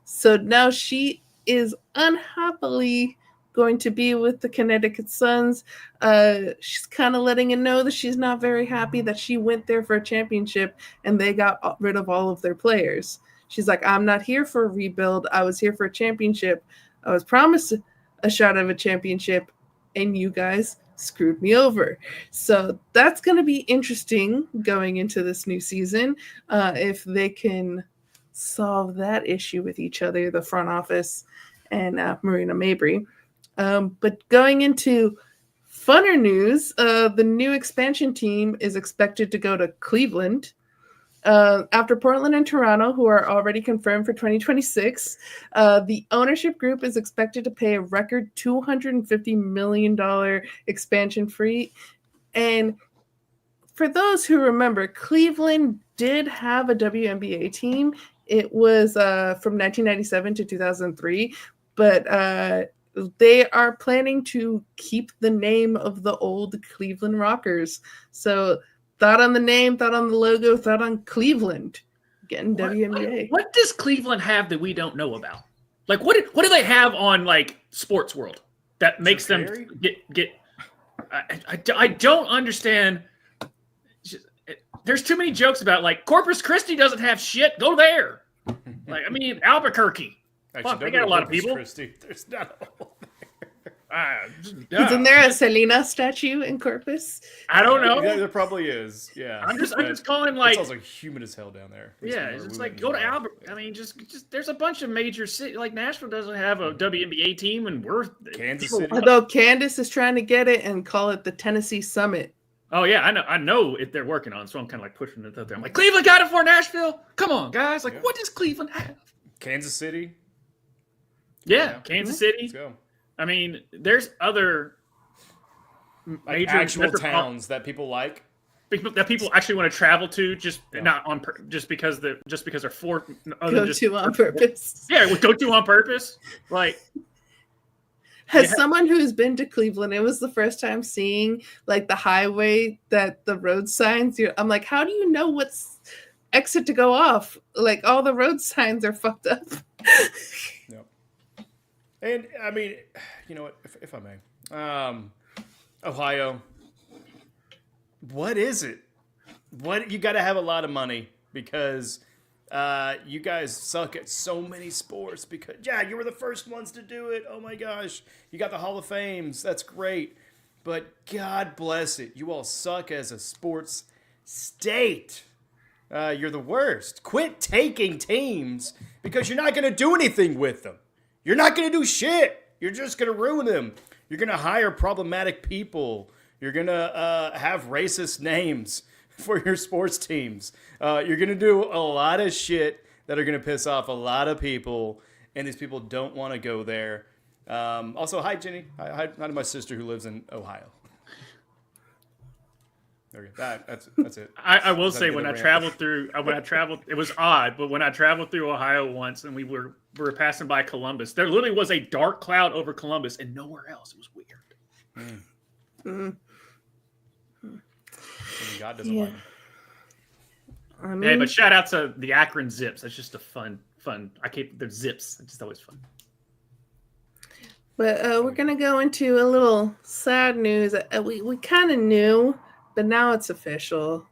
So now she is unhappily going to be with the Connecticut Suns. She's kind of letting it know that she's not very happy that she went there for a championship and they got rid of all of their players. She's like, I'm not here for a rebuild. I was here for a championship. I was promised a shot of a championship, and you guys screwed me over. So that's going to be interesting going into this new season, if they can solve that issue with each other, the front office and Marina Mabry. But going into funner news, the new expansion team is expected to go to Cleveland. After Portland and Toronto, who are already confirmed for 2026, the ownership group is expected to pay a record $250 million expansion fee. And for those who remember, Cleveland did have a WNBA team. It was from 1997 to 2003, but they are planning to keep the name of the old Cleveland Rockers. So thought on the name, thought on the logo, thought on Cleveland getting WNBA. What does Cleveland have that we don't know about? Like, what do they have on like Sports World that makes them get? I don't understand. There's too many jokes about like Corpus Christi doesn't have shit. Go there. Like, I mean, Albuquerque. Actually, Fuck, they got a lot of people. Christi. There's not a whole Isn't there a Selena statue in Corpus? I don't know. Yeah, there probably is. Yeah. I'm just calling like. It's also humid as hell down there. Yeah, it's just like go to Albuquerque. I mean, just there's a bunch of major cities. Like Nashville doesn't have a WNBA team, and we're Kansas City. Although Candace is trying to get it and call it the Tennessee Summit. Oh yeah, I know if they're working on it, so I'm kind of like pushing it out there. I'm like, Cleveland got it for Nashville. Come on, guys! Like, what does Cleveland have? Kansas City. Yeah, Kansas City. Let's go. I mean, there's other like major actual towns that people like, that people actually want to travel to, just not on just because they're for on purpose. Yeah, we go to on purpose. Like, as someone who's been to Cleveland, it was the first time seeing like the highway that the road signs. I'm like, how do you know what's exit to go off? Like all the road signs are fucked up. Yep. And I mean, you know what? If I may, Ohio. What is it? What you got to have a lot of money because you guys suck at so many sports. Because you were the first ones to do it. Oh my gosh, you got the Hall of Fames. That's great, but God bless it, you all suck as a sports state. You're the worst. Quit taking teams because you're not going to do anything with them. You're not going to do shit. You're just going to ruin them. You're going to hire problematic people. You're going to have racist names for your sports teams. You're going to do a lot of shit that are going to piss off a lot of people, and these people don't want to go there. Also, hi, Jenny. Hi to my sister who lives in Ohio. Okay, that's it. I will say when I traveled, it was odd, but when I traveled through Ohio once and we were passing by Columbus, there literally was a dark cloud over Columbus and nowhere else. It was weird. God doesn't like them. Hey, but shout out to the Akron Zips. That's just a fun. They're Zips. It's just always fun. But we're gonna go into a little sad news. We kind of knew, but now it's official.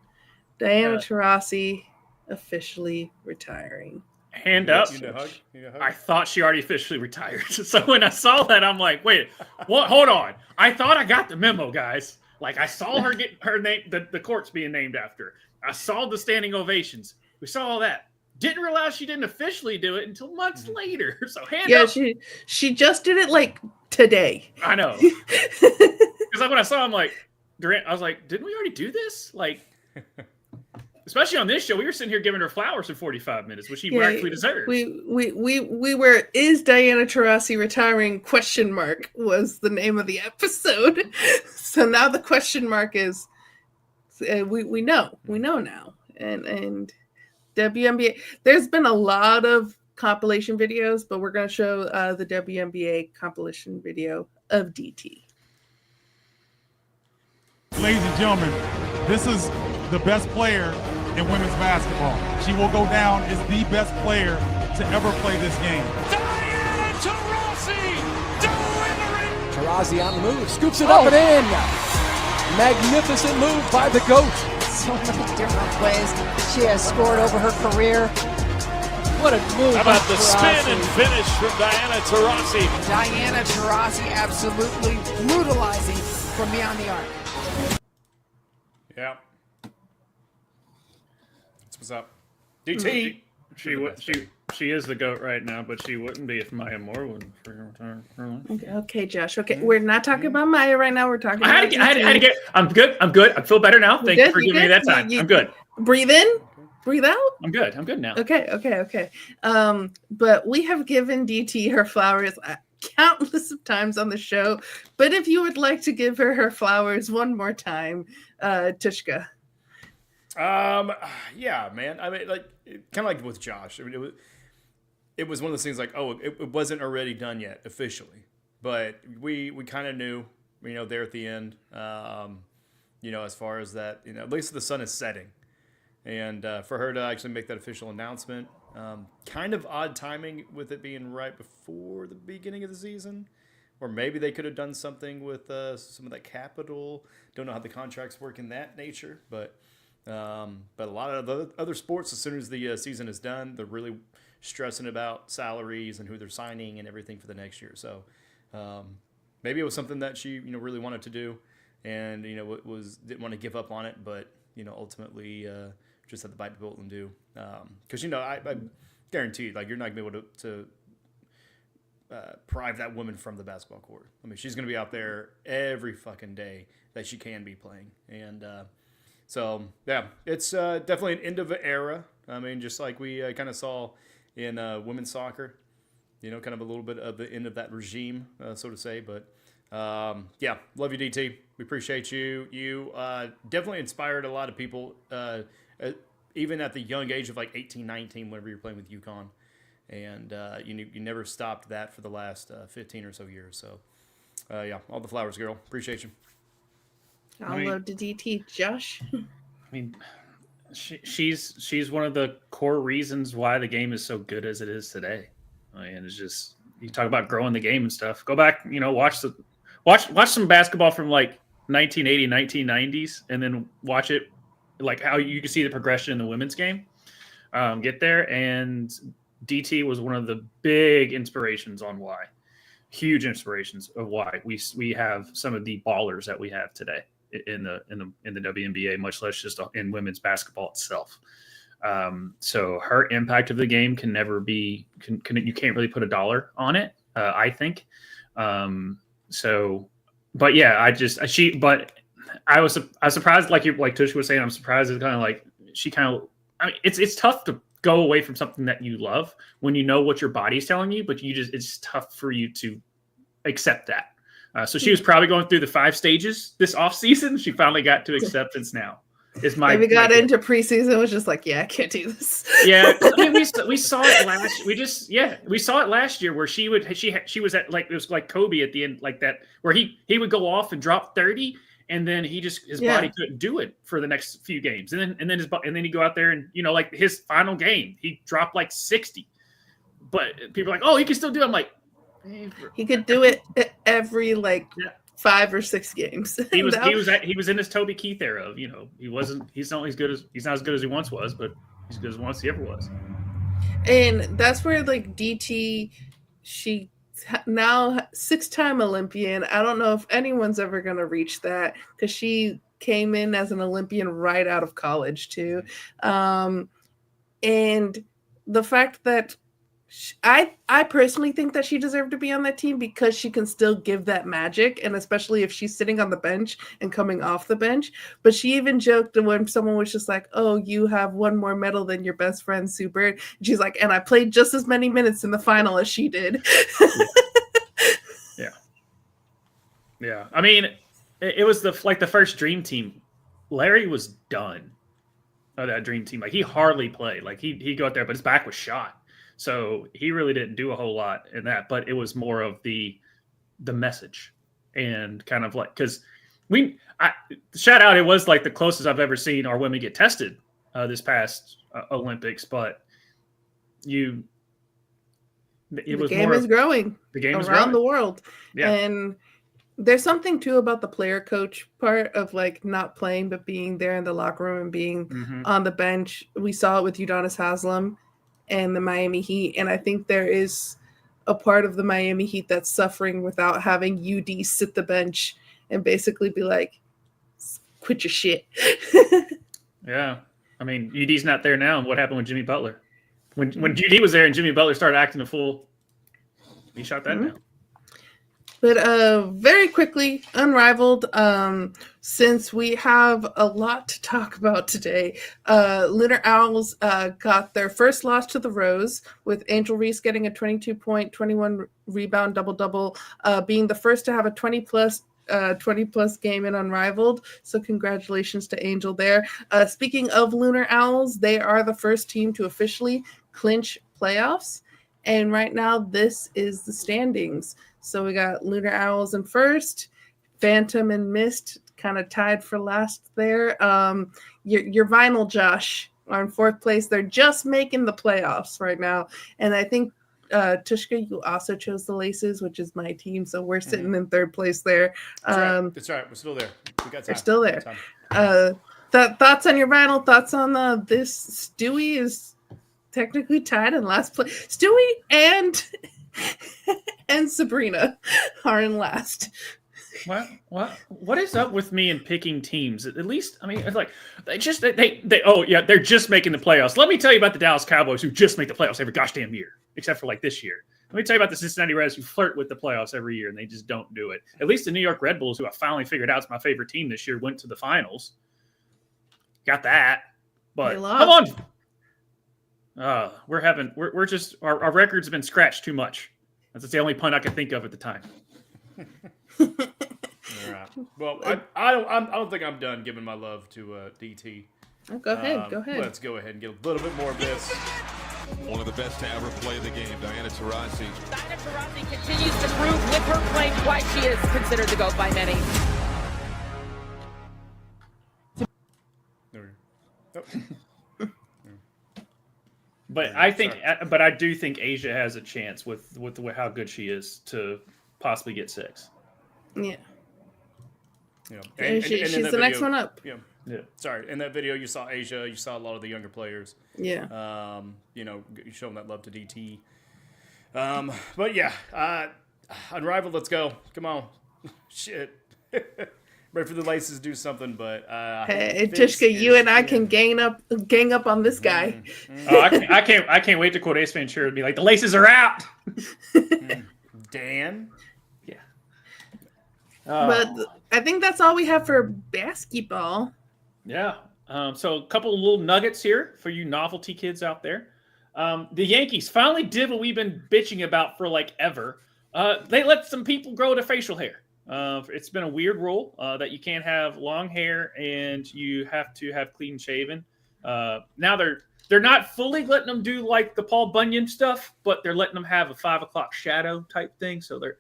Diana Taurasi officially retiring. Hand up. You need a hug? I thought she already officially retired. So when I saw that, I'm like, wait, what? Hold on. I thought I got the memo, guys. Like I saw her get her name, the courts being named after. I saw the standing ovations. We saw all that. Didn't realize she didn't officially do it until months later. So hand up. She just did it like today. I know. Because when I saw him, like Durant, I was like, didn't we already do this? Like, especially on this show, we were sitting here giving her flowers for 45 minutes, which she rightfully deserved. We were, is Diana Taurasi retiring? ? Was the name of the episode. So now the question mark is, we know now, and WNBA. There's been a lot of compilation videos, but we're going to show the WNBA compilation video of DT. Ladies and gentlemen, this is the best player in women's basketball. She will go down as the best player to ever play this game. Diana Taurasi delivering Taurasi on the move, scoops it up and in. Magnificent move by the GOAT. So many different plays she has scored over her career. What a move. How about the spin and finish from Diana Taurasi? Diana Taurasi absolutely brutalizing from beyond the arc. Yeah. That's what's up. DT. She is the GOAT right now, but she wouldn't be if Maya Moore wouldn't Okay, Josh. Okay, we're not talking about Maya right now. We're talking about I had to get. I'm good. I feel better now. Thank you for giving me that time. I'm good. Breathe in, breathe out. I'm good now. Okay. But we have given DT her flowers countless of times on the show. But if you would like to give her flowers one more time, Tushka. Yeah, man. I mean, like, kind of like with Josh. I mean, it was one of those things like, oh, it wasn't already done yet officially, but we kind of knew, there at the end, as far as that, at least the sun is setting, and for her to actually make that official announcement, kind of odd timing with it being right before the beginning of the season, or maybe they could have done something with some of that capital. Don't know how the contracts work in that nature, but a lot of the other sports, as soon as the season is done, they're really stressing about salaries and who they're signing and everything for the next year. So maybe it was something that she really wanted to do, and didn't want to give up on it, but ultimately just had to bite the bullet and do, because I guarantee like you're not gonna be able to prive that woman from the basketball court. I mean, she's gonna be out there every fucking day that she can be playing, and so, yeah, it's definitely an end of an era. I mean, just like we kind of saw in women's soccer, kind of a little bit of the end of that regime, so to say. But, yeah, love you, DT. We appreciate you. You definitely inspired a lot of people, even at the young age of like 18, 19, whenever you're playing with UConn. And you never stopped that for the last 15 or so years. So, yeah, all the flowers, girl. Appreciate you. I'll love to DT, Josh. I mean, she's one of the core reasons why the game is so good as it is today. And it's just, you talk about growing the game and stuff. Go back, watch some basketball from like 1980, 1990s, and then watch it like how you can see the progression in the women's game. Get there, and DT was one of the big inspirations on why. Huge inspirations of why we have some of the ballers that we have today in the WNBA, much less just in women's basketball itself. So her impact of the game can never be, you can't really put a dollar on it, I think. But yeah, I was surprised, like Tush was saying, I'm surprised it's kind of like, it's tough to go away from something that you love when you know what your body's telling you, but it's tough for you to accept that. So she was probably going through the 5 stages this off season. She finally got to acceptance now. Maybe got into preseason, was just like, yeah, I can't do this. Yeah, I mean, we saw it last. We saw it last year where she was at, like, it was like Kobe at the end, like that, where he would go off and drop 30, and then his body couldn't do it for the next few games, and then he'd go out there and like his final game he dropped like 60, but people are like, oh, he can still do it. I'm like, he could do it every 5 or 6 games. He was in his Toby Keith era of, he's not as good as he once was, but he's as good as once he ever was. And that's where DT, she now 6-time Olympian. I don't know if anyone's ever going to reach that, because she came in as an Olympian right out of college too. And the fact that I personally think that she deserved to be on that team because she can still give that magic, and especially if she's sitting on the bench and coming off the bench. But she even joked when someone was just like, oh, you have one more medal than your best friend, Sue Bird. And she's like, and I played just as many minutes in the final as she did. Yeah. I mean, it was the first dream team. Larry was done of that dream team. Like, he hardly played. Like, he'd go out there, but his back was shot. So he really didn't do a whole lot in that, but it was more of the message, and kind of like, because shout out, it was like the closest I've ever seen our women get tested this past Olympics, but the game is growing. The game is around growing. the world. Yeah. And There's something too about the player coach part of like not playing but being there in the locker room and being on the bench. We saw it with Udonis Haslem and the Miami Heat, and I think there is a part of the Miami Heat that's suffering without having UD sit the bench and basically be like, quit your shit. Yeah. I mean, UD's not there now. What happened with Jimmy Butler? When UD was there and Jimmy Butler started acting a fool, he shot that down. But very quickly, Unrivaled, since we have a lot to talk about today, Lunar Owls got their first loss to the Rose, with Angel Reese getting a 22-point, 21 rebound double-double, being the first to have a 20-plus game in Unrivaled. So congratulations to Angel there. Speaking of Lunar Owls, they are the first team to officially clinch playoffs. And right now, this is the standings. So we got Lunar Owls in first, Phantom and Mist kind of tied for last there. Your Vinyl Josh are in fourth place. They're just making the playoffs right now. And I think, Tushka, you also chose the Laces, which is my team. So we're sitting in third place there. That's right. We're still there. We got time. We're still there. Thoughts on your Vinyl? Thoughts on this? Stewie is technically tied in last place. Stewie and Sabrina are in last. What is up with me and picking teams? At least, I mean, it's like they're just making the playoffs. Let me tell you about the Dallas Cowboys, who just make the playoffs every gosh damn year, except for like this year. Let me tell you about the Cincinnati Reds, who flirt with the playoffs every year and they just don't do it. At least the New York Red Bulls, who I finally figured out is my favorite team this year, went to the finals. Got that, but come on. We're just our records have been scratched too much. That's the only pun I could think of at the time. All right. Well, I don't think I'm done giving my love to DT. Oh, go ahead. Let's go ahead and get a little bit more of this. One of the best to ever play the game, Diana Taurasi. Diana Taurasi continues to prove with her play why she is considered the GOAT by many. There we go. But I do think Asia has a chance with how good she is to possibly get 6. Yeah. And she's the next one up. Yeah. Sorry. In that video, you saw Asia. You saw a lot of the younger players. Yeah. You show them that love to DT. But yeah, Unrivaled. Let's go. Come on. Shit. Ready for the Laces to do something, but hey, Tishka, you and I can gang up on this guy. Oh, I can't wait to quote Ace Ventura and be like, the Laces are out. Dan. Yeah. But I think that's all we have for basketball. Yeah. So a couple of little nuggets here for you novelty kids out there. The Yankees finally did what we've been bitching about for like ever. They let some people grow their facial hair. It's been a weird rule that you can't have long hair and you have to have clean shaven. Now they're not fully letting them do like the Paul Bunyan stuff, but they're letting them have a 5 o'clock shadow type thing. So they're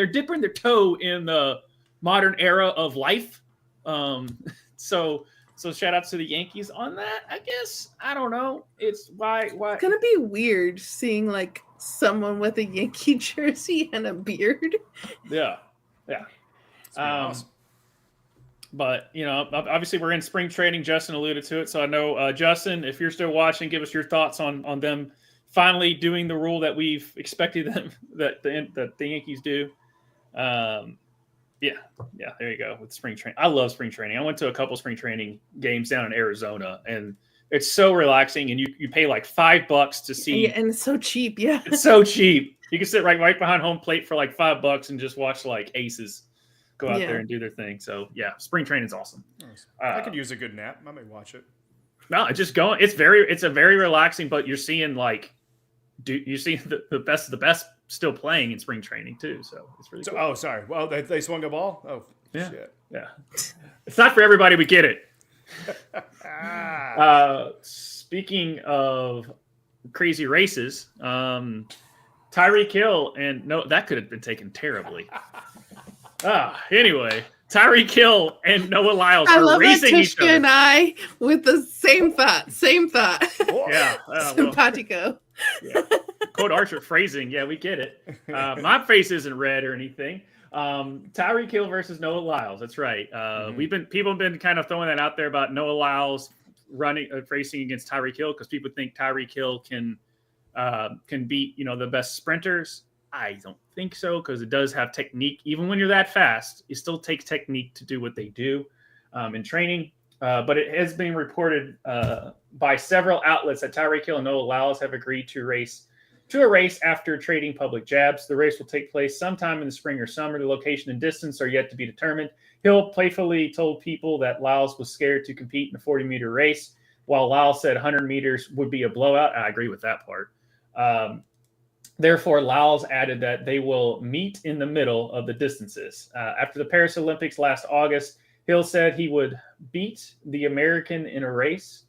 dipping their toe in the modern era of life. So shout out to the Yankees on that, I guess. I don't know. It's why it's gonna be weird seeing like someone with a Yankee jersey and a beard. Yeah. Awesome. But obviously we're in spring training. Justin alluded to it, so I know Justin, if you're still watching, give us your thoughts on them finally doing the rule that we've expected them that the Yankees do. Yeah, there you go with spring training. I love spring training. I went to a couple spring training games down in Arizona, and it's so relaxing. And you pay like $5 to see. Yeah, and it's so cheap. Yeah, it's so cheap. You can sit right behind home plate for like $5 and just watch like aces go out there and do their thing. So yeah, spring training is awesome. Nice. I could use a good nap. I may watch it. No, it's just going. It's a very relaxing, but you're seeing like, you see the best of the best still playing in spring training too. So it's really cool. Oh, sorry. Well, they swung a ball. Oh, yeah. Shit. Yeah. It's not for everybody. We get it. Speaking of crazy races, Tyreek Hill and no, that could have been taken terribly. Anyway, Tyreek Hill and Noah Lyles are racing each other. And I with the same thought. Yeah. Simpatico. Yeah. Quote Archer phrasing. Yeah, we get it. My face isn't red or anything. Tyreek Hill versus Noah Lyles. That's right. People have been kind of throwing that out there about Noah Lyles racing against Tyreek Hill because people think Tyreek Hill can beat the best sprinters. I don't think so because it does have technique. Even when you're that fast, it still takes technique to do what they do in training. But it has been reported by several outlets that Tyreek Hill and Noah Lyles have agreed to a race after trading public jabs. The race will take place sometime in the spring or summer. The location and distance are yet to be determined. Hill playfully told people that Lyles was scared to compete in a 40-meter race, while Lyles said 100 meters would be a blowout. I agree with that part. Therefore, Lyles added that they will meet in the middle of the distances. After the Paris Olympics last August, Hill said he would beat the American in a race.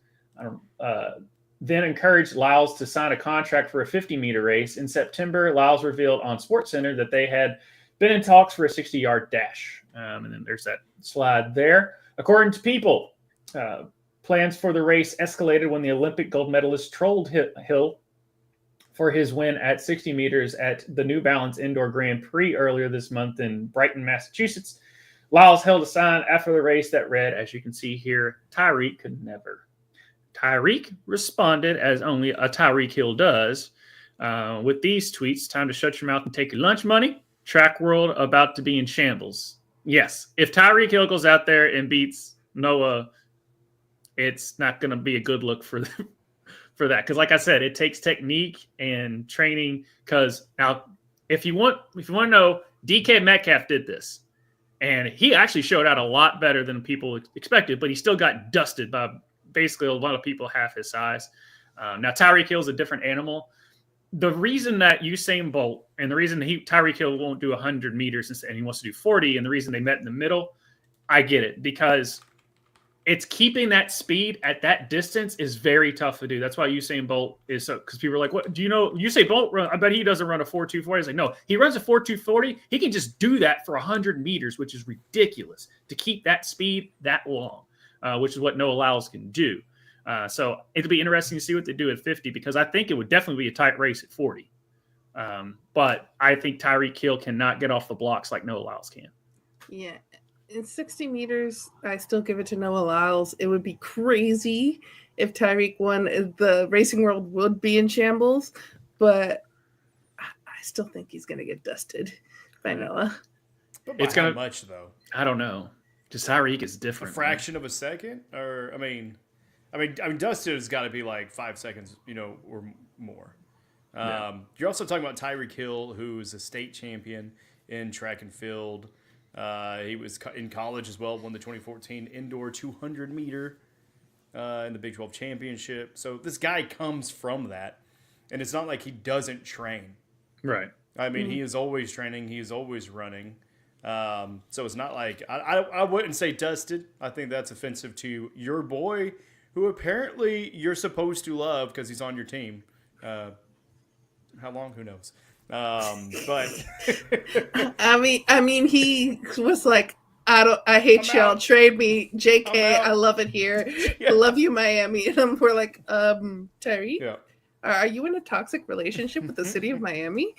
Then encouraged Lyles to sign a contract for a 50-meter race. In September, Lyles revealed on SportsCenter that they had been in talks for a 60-yard dash. And then there's that slide there. According to People, plans for the race escalated when the Olympic gold medalist trolled Hill for his win at 60 meters at the New Balance Indoor Grand Prix earlier this month in Brighton, Massachusetts. Lyles held a sign after the race that read, as you can see here, Tyreek could never. Tyreek responded, as only a Tyreek Hill does, with these tweets: time to shut your mouth and take your lunch money. Track world about to be in shambles. Yes, if Tyreek Hill goes out there and beats Noah, it's not going to be a good look for that. Because like I said, it takes technique and training. Because now, if you want to know, DK Metcalf did this. And he actually showed out a lot better than people expected, but he still got dusted by basically a lot of people half his size. Now, Tyreek Hill is a different animal. The reason that Usain Bolt and the reason Tyreek Hill won't do 100 meters and he wants to do 40 and the reason they met in the middle, I get it. Because it's keeping that speed at that distance is very tough to do. That's why Usain Bolt is so, because people are like, what do you know? Usain Bolt run, I bet he doesn't run a 4.240. It's like, no, he runs a 4.240. He can just do that for 100 meters, which is ridiculous to keep that speed that long, which is what Noah Lyles can do. So it'll be interesting to see what they do at 50 because I think it would definitely be a tight race at 40. But I think Tyreek Hill cannot get off the blocks like Noah Lyles can. Yeah. In 60 meters, I still give it to Noah Lyles. It would be crazy if Tyreek won. The racing world would be in shambles, but I still think he's going to get dusted by Noah. But by how much, though? I don't know. Just Tyreek is different. A fraction of a second? Or, I mean, dusted has got to be like 5 seconds, or more. Yeah. You're also talking about Tyreek Hill, who is a state champion in track and field. He was in college as well, won the 2014 indoor 200 meter in the Big 12 championship. So this guy comes from that, and it's not like he doesn't train. Right. I mean, he is always training. He is always running. So it's not like I wouldn't say dusted. I think that's offensive to your boy, who apparently you're supposed to love because he's on your team. How long? Who knows? But I mean, he was like, I hate y'all. Trade me, JK. I love it here. Yeah. I love you, Miami. And we're like, Terry, yeah. Are you in a toxic relationship with the city of Miami?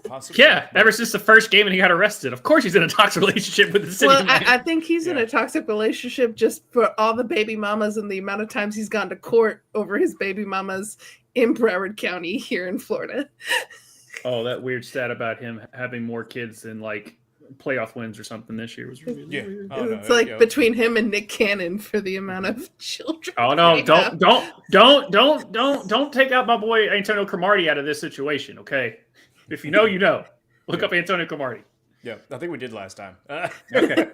Possibly. Yeah, ever since the first game and he got arrested. Of course he's in a toxic relationship with the city of Miami. I think he's in a toxic relationship just for all the baby mamas and the amount of times he's gone to court over his baby mamas in Broward County here in Florida. Oh, that weird stat about him having more kids than like playoff wins or something this year was really weird. Oh, no, It's like between him and Nick Cannon for the amount of children. Oh no! Don't take out my boy Antonio Cromartie out of this situation. Okay, if you know, you know. Look up Antonio Cromartie. Yeah, I think we did last time. Okay,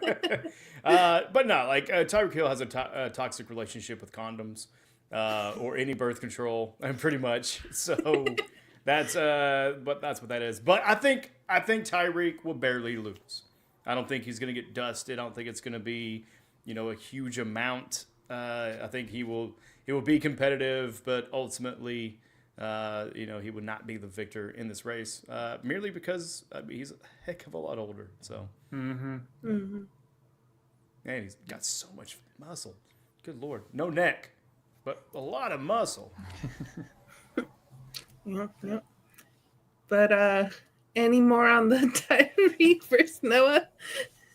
but no, like Tyreek Hill has a toxic relationship with condoms or any birth control, pretty much. So. That's what that is. But I think Tyreek will barely lose. I don't think he's going to get dusted. I don't think it's going to be, a huge amount. I think he will be competitive, but ultimately, he would not be the victor in this race, merely because he's a heck of a lot older. So, man, he's got so much muscle. Good Lord, no neck, but a lot of muscle. Yeah. But Any more on the Tyreek versus Noah?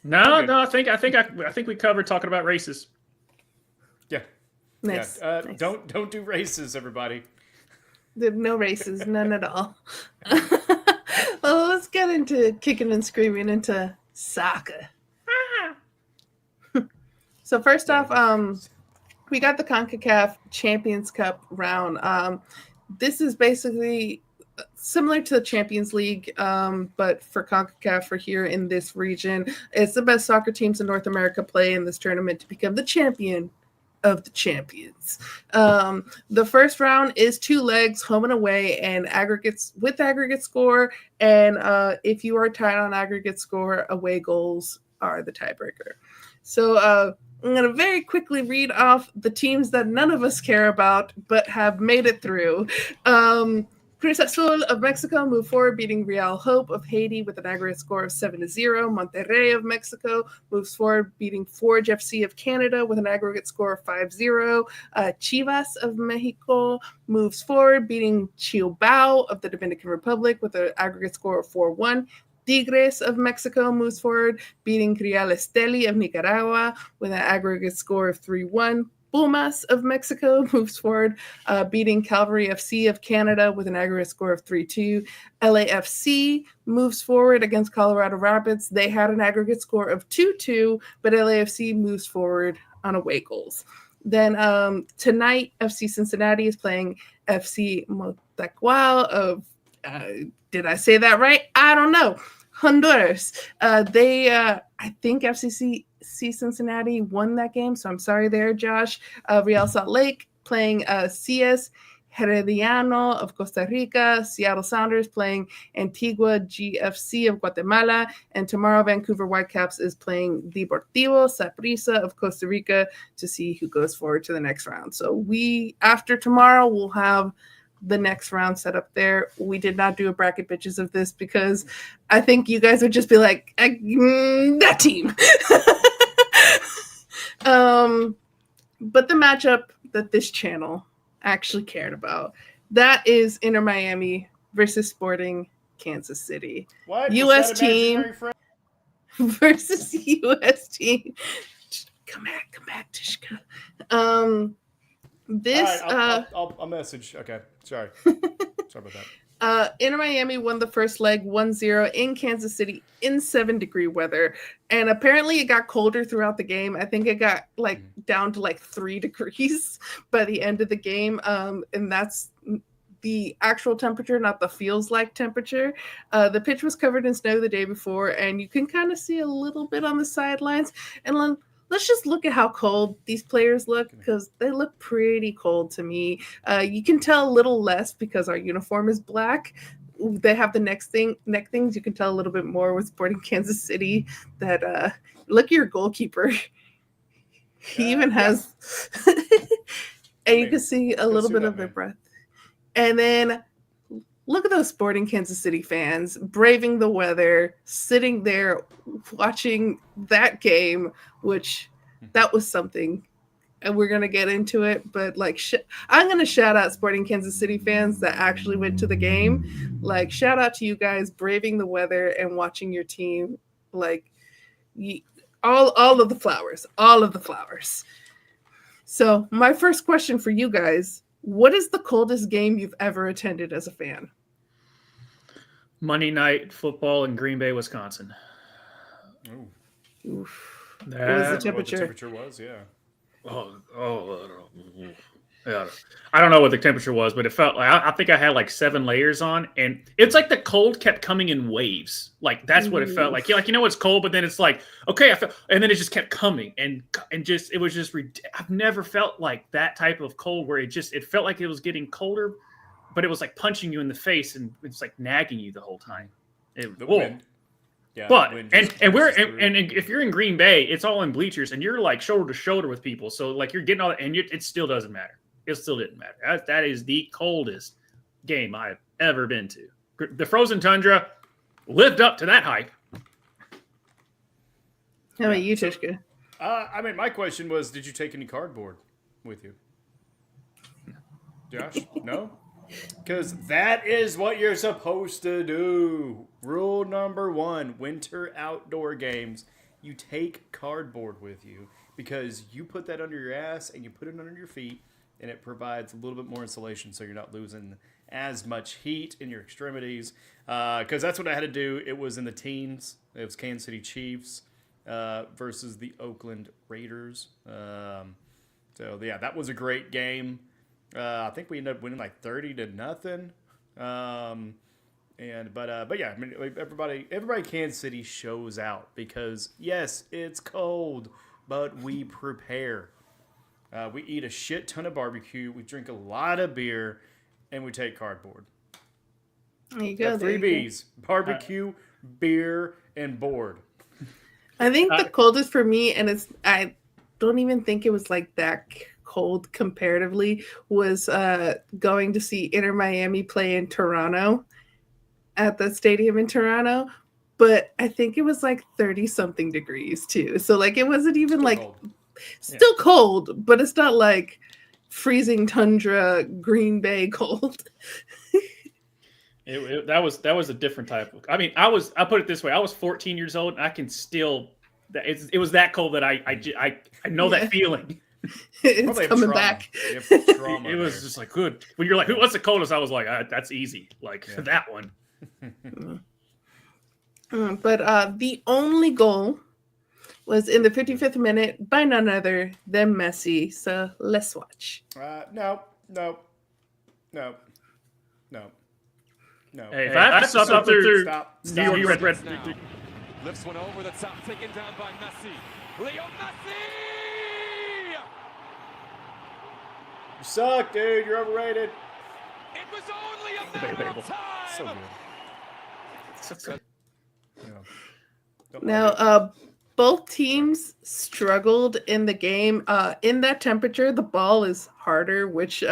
No, I think we covered talking about races. Yeah. Nice. Yeah. Nice. Don't do races, everybody. No races, none at all. Well, let's get into kicking and screaming into soccer. So first off, we got the CONCACAF Champions Cup round. This is basically similar to the Champions League, but for CONCACAF for here in this region. It's the best soccer teams in North America play in this tournament to become the champion of the champions. The first round is 2 legs, home and away, and aggregates with aggregate score. And if you are tied on aggregate score, away goals are the tiebreaker. So I'm going to very quickly read off the teams that none of us care about, but have made it through. Cruz Azul of Mexico moved forward, beating Real Hope of Haiti with an aggregate score of 7-0. Monterrey of Mexico moves forward, beating Forge FC of Canada with an aggregate score of 5-0. Chivas of Mexico moves forward, beating Chiobao of the Dominican Republic with an aggregate score of 4-1. Tigres of Mexico moves forward, beating Real Esteli of Nicaragua with an aggregate score of 3-1. Pumas of Mexico moves forward, beating Calvary FC of Canada with an aggregate score of 3-2. LAFC moves forward against Colorado Rapids. They had an aggregate score of 2-2, but LAFC moves forward on away goals. Then tonight, FC Cincinnati is playing FC Motacual of, did I say that right? I don't know. Honduras. I think FCC Cincinnati won that game, so I'm sorry there, Josh. Real Salt Lake playing CS Herediano of Costa Rica. Seattle Sounders playing Antigua GFC of Guatemala. And tomorrow, Vancouver Whitecaps is playing Deportivo Saprissa of Costa Rica to see who goes forward to the next round. So after tomorrow, we'll have the next round set up there. We did not do a bracket bitches of this because I think you guys would just be like, that team. But the matchup that this channel actually cared about, that is Inter Miami versus Sporting Kansas City. What? US team versus US team. Come back, Tishka. I'll message. Okay, sorry. Sorry about that. Inter Miami won the first leg 1-0 in Kansas City in 7-degree weather. And apparently it got colder throughout the game. I think it got down to 3 degrees by the end of the game. And that's the actual temperature, not the feels like temperature. The pitch was covered in snow the day before, and you can kind of see a little bit on the sidelines. And let's just look at how cold these players look, because they look pretty cold to me. You can tell a little less because our uniform is black. They have the neck things. You can tell a little bit more with Sporting Kansas City. That look at your goalkeeper. He even has, and you can see a little bit of their breath. And then look at those Sporting Kansas City fans braving the weather, sitting there watching that game, which that was something. And we're going to get into it. But I'm going to shout out Sporting Kansas City fans that actually went to the game. Shout out to you guys braving the weather and watching your team. All of the flowers, all of the flowers. So my first question for you guys, what is the coldest game you've ever attended as a fan? Monday Night Football in Green Bay, Wisconsin. Oof. What was the temperature? What the temperature was, yeah. Yeah. I don't know what the temperature was, but it felt like I think I had 7 layers on, and it's like the cold kept coming in waves. That's what it felt like. It's cold, but then it's okay, and then it just kept coming, and just it was just. I've never felt like that type of cold where it felt like it was getting colder, but it was punching you in the face, and it's nagging you the whole time. The wind. Yeah, but and if you're in Green Bay, it's all in bleachers, and you're shoulder to shoulder with people. So you're getting all that, and it still doesn't matter. It still didn't matter. That is the coldest game I've ever been to. The frozen tundra lived up to that hype. How about you, Tishka? My question was, did you take any cardboard with you? Josh? No? Because that is what you're supposed to do. Rule number 1, winter outdoor games. You take cardboard with you because you put that under your ass and you put it under your feet, and it provides a little bit more insulation so you're not losing as much heat in your extremities. Because that's what I had to do. It was in the teens. It was Kansas City Chiefs versus the Oakland Raiders. So, yeah, that was a great game. I think we ended up winning like 30-0. But yeah, I mean, everybody in Kansas City shows out because yes, it's cold, but we prepare. We eat a shit ton of barbecue. We drink a lot of beer, and we take cardboard. There you go. 3 B's: barbecue, beer, and board. I think the coldest for me, and I don't even think it was like that cold comparatively, was going to see Inter Miami play in Toronto at the stadium in Toronto. But I think it was like 30 something degrees too. So like it wasn't even Still like cold. still cold, but it's not like freezing tundra Green Bay cold. That was a different type of. I mean, I put it this way: I was 14 years old, and I can still. It was that cold that I know that feeling. It's Probably coming trauma. back. Trauma It was there. just like good. When you're like, what's the coldest? I was like, that's easy. Like that one. But the only goal was in the 55th minute by none other than Messi. So let's watch. No. Hey, if I have to suffer through Stop. New York Red. Lifts one over the top, taken down by Messi. Leo Messi! You suck, dude. You're overrated. It was only a matter of time! So good. Now, both teams struggled in the game. In that temperature, the ball is harder, which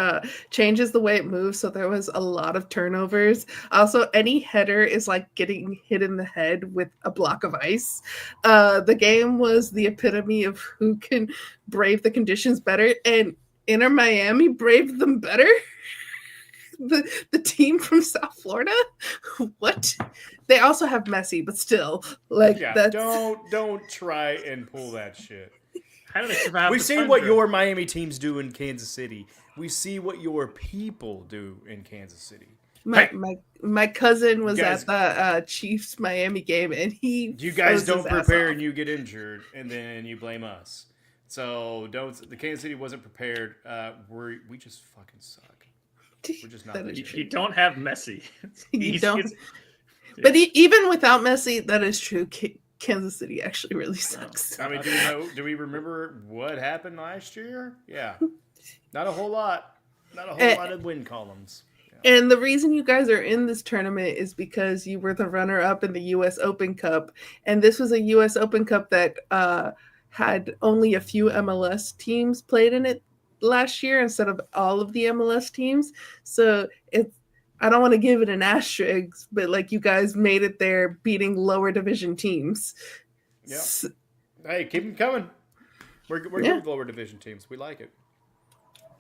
changes the way it moves. So there was a lot of turnovers. Also, any header is like getting hit in the head with a block of ice. The game was the epitome of who can brave the conditions better. And Inter Miami braved them better. The team from South Florida? What? They also have Messi, but still, like that's don't try and pull that shit. How do they survive? We've the seen what tundra? your Miami teams do in Kansas City. We see what your people do in Kansas City. My cousin was guys- at the Chiefs Miami game, and You guys froze don't his ass prepare off. and you get injured, and then you blame us. So the Kansas City wasn't prepared. We just fucking suck. We're just not. That is that You good. don't have Messi. You He's- don't. it's- But even without Messi, that is true. Kansas City actually really sucks. I mean, do we remember what happened last year? Yeah, not a whole lot. Not a whole lot of win columns. Yeah. And the reason you guys are in this tournament is because you were the runner-up in the U.S. Open Cup, and this was a U.S. Open Cup that had only a few MLS teams played in it last year instead of all of the MLS teams. So I don't want to give it an asterisk, but like you guys made it there beating lower division teams. Yeah. Hey, keep them coming. We're good with lower division teams. We like it.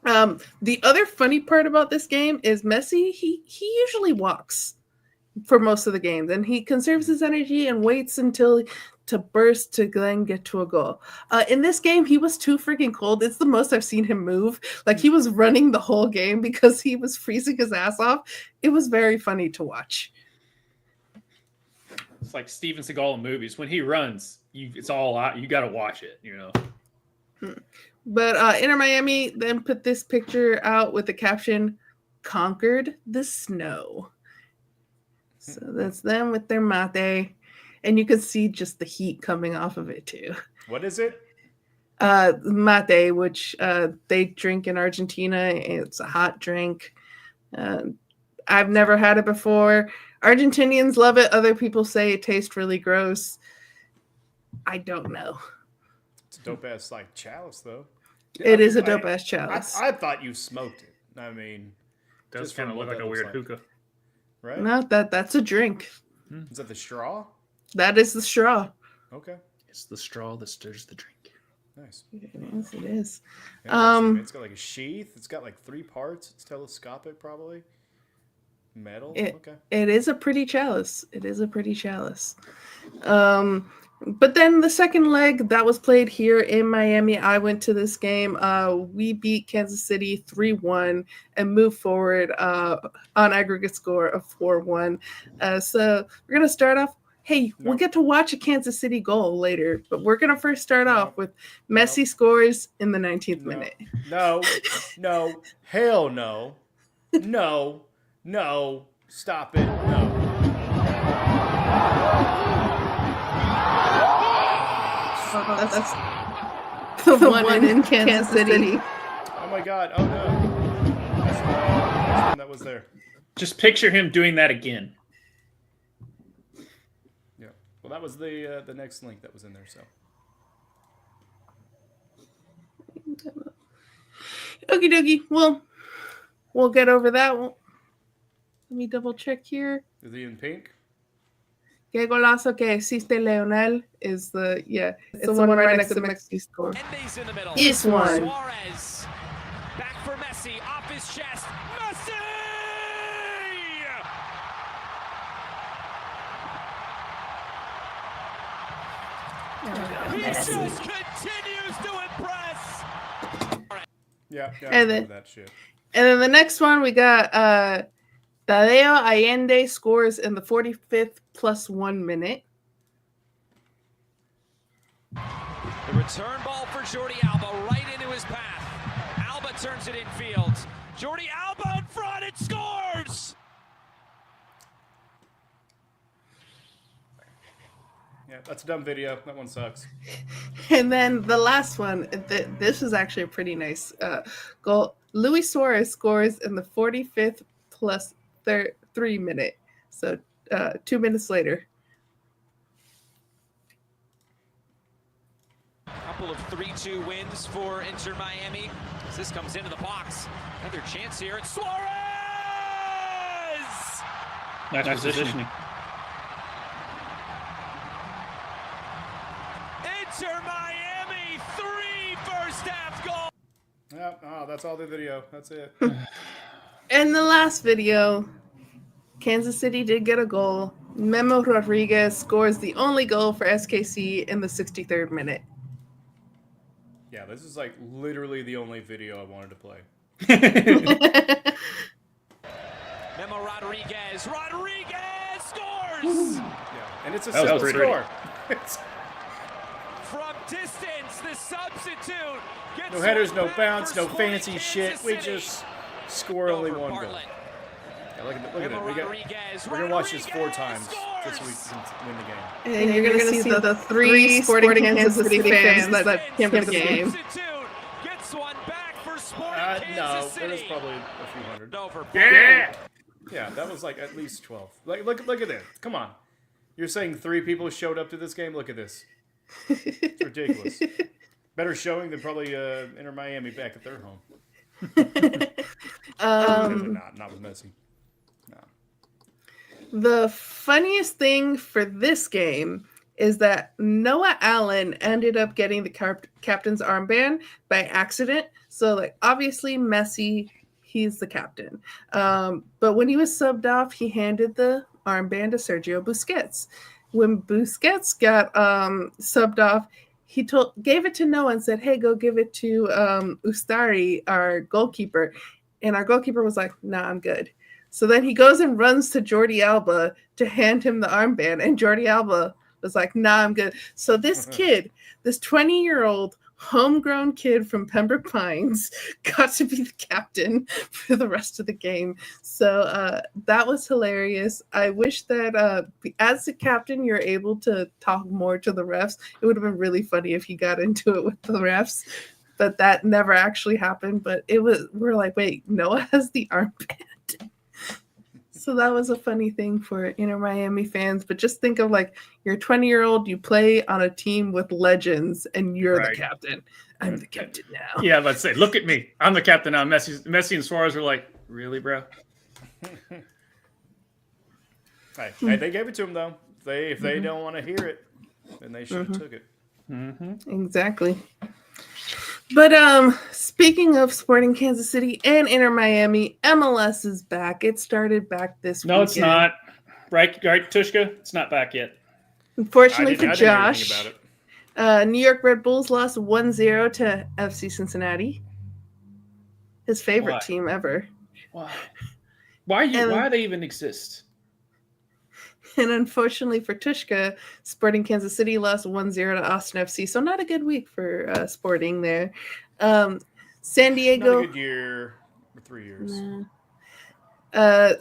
The other funny part about this game is Messi, he usually walks for most of the games, and he conserves his energy and waits until to burst to then get to a goal. In this game, he was too freaking cold. It's the most I've seen him move. Like he was running the whole game because he was freezing his ass off. It was very funny to watch. It's like Steven Seagal in movies. When he runs, it's all out. You got to watch it, you know. But Inter Miami then put this picture out with the caption, "Conquered the snow." So that's them with their mate. And you can see just the heat coming off of it too. What is it? Mate, which they drink in Argentina. It's a hot drink. I've never had it before. Argentinians love it. Other people say it tastes really gross. I don't know. It's a dope ass like chalice though. It is a dope ass chalice. I thought you smoked it. I mean, Does just kind of from look what like that a looks weird hookah. right? No, that's a drink. Is that the straw? That is the straw. Okay, It's the straw that stirs the drink. nice. Yes, it is. Interesting. It's got like a sheath. It's got like 3 parts. It's telescopic, probably. Medal? Okay. It is a pretty chalice. It is a pretty chalice. But then the second leg that was played here in Miami, I went to this game. We beat Kansas City 3-1 and moved forward on aggregate score of 4-1. So we're going to start off. Hey, we'll get to watch a Kansas City goal later, but we're going to first start off with Messi scores in the 19th minute. No, hell no. No, stop it, no. That's the one in Kansas City. Oh my God, oh no. That's the one that was there. Just picture him doing that again. Yeah, well that was the next link that was in there, so. Okie dokie. Well, we'll get over that. Let me double check here. Is he in pink? Que golazo que existe Leonel is it's the one right next to the Messi score. In the middle. This one. Suarez back for Messi off his chest. Messi! He just continues to impress. Yeah, And then, that shit. And then the next one we got Tadeo Allende scores in the 45th +1 minute. The return ball for Jordi Alba right into his path. Alba turns it infield. Jordi Alba in front, it scores! Yeah, that's a dumb video. That one sucks. And then the last one, this is actually a pretty nice goal. Luis Suarez scores in the 45th +3 minute. So 2 minutes later. Couple of 3-2 wins for Inter Miami. As this comes into the box. Another chance here. It's Suarez! Nice positioning. Inter Miami, 3 first half goals. Yep, that's all the video. That's it. And the last video, Kansas City did get a goal. Memo Rodriguez scores the only goal for SKC in the 63rd minute. Yeah, this is like literally the only video I wanted to play. Memo Rodriguez. Rodriguez scores! Yeah, and it's a simple score. From distance, the substitute gets no headers, no back bounce, for no fancy Kansas shit. City. We just score only one goal. Yeah, look at it. We're gonna watch this 4 times just so we can win the game. And you're gonna see the 3 sporting Kansas City fans that came to the game. Gets one back for Sporting No, Kansas there was City. probably a few hundred. Yeah! Yeah, that was like at least 12. Like, look at this. Come on. You're saying 3 people showed up to this game? Look at this. It's ridiculous. Better showing than probably Inter Miami back at their home. Not with Messi. No. The funniest thing for this game is that Noah Allen ended up getting the captain's armband by accident. So, like, obviously Messi, he's the captain. But when he was subbed off, he handed the armband to Sergio Busquets. When Busquets got subbed off, he gave it to Noah and said, "Hey, go give it to Ustari, our goalkeeper." And our goalkeeper was like, "Nah, I'm good." So then he goes and runs to Jordi Alba to hand him the armband, and Jordi Alba was like, "Nah, I'm good." So this kid, this 20-year-old homegrown kid from Pembroke Pines, got to be the captain for the rest of the game. So that was hilarious. I wish that as the captain, you're able to talk more to the refs. It would have been really funny if he got into it with the refs, but that never actually happened. But we're like, wait, Noah has the armband. So that was a funny thing for Inter Miami fans. But just think of, like, you're a 20-year-old, you play on a team with legends, and you're the captain. I'm the captain now. Yeah, let's say, look at me. I'm the captain now. Messi and Suarez were like, really, bro? Hey, they gave it to him, though. If they don't want to hear it, then they should have took it. Exactly. But speaking of Sporting Kansas City and Inter Miami, MLS is back. It started back this No, weekend. it's not. Right, Tushka? It's not back yet. Unfortunately for I didn't hear anything Josh, about it. New York Red Bulls lost 1-0 to FC Cincinnati. His favorite Why? team ever. Why? Why do they even exist? And unfortunately for Tushka, Sporting Kansas City lost 1-0 to Austin FC. So not a good week for Sporting there. San Diego. Not a good year for 3 years.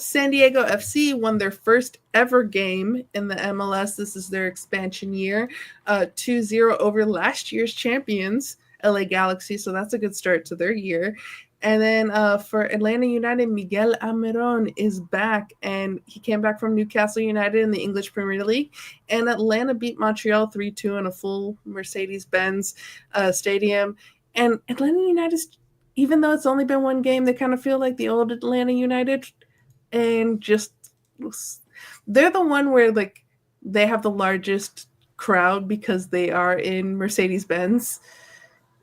San Diego FC won their first ever game in the MLS. This is their expansion year. 2-0 over last year's champions, LA Galaxy. So that's a good start to their year. And then for Atlanta United, Miguel Almiron is back, and he came back from Newcastle United in the English Premier League. And Atlanta beat Montreal 3-2 in a full Mercedes-Benz stadium. And Atlanta United, even though it's only been one game, they kind of feel like the old Atlanta United, and just they're the one where like they have the largest crowd because they are in Mercedes-Benz.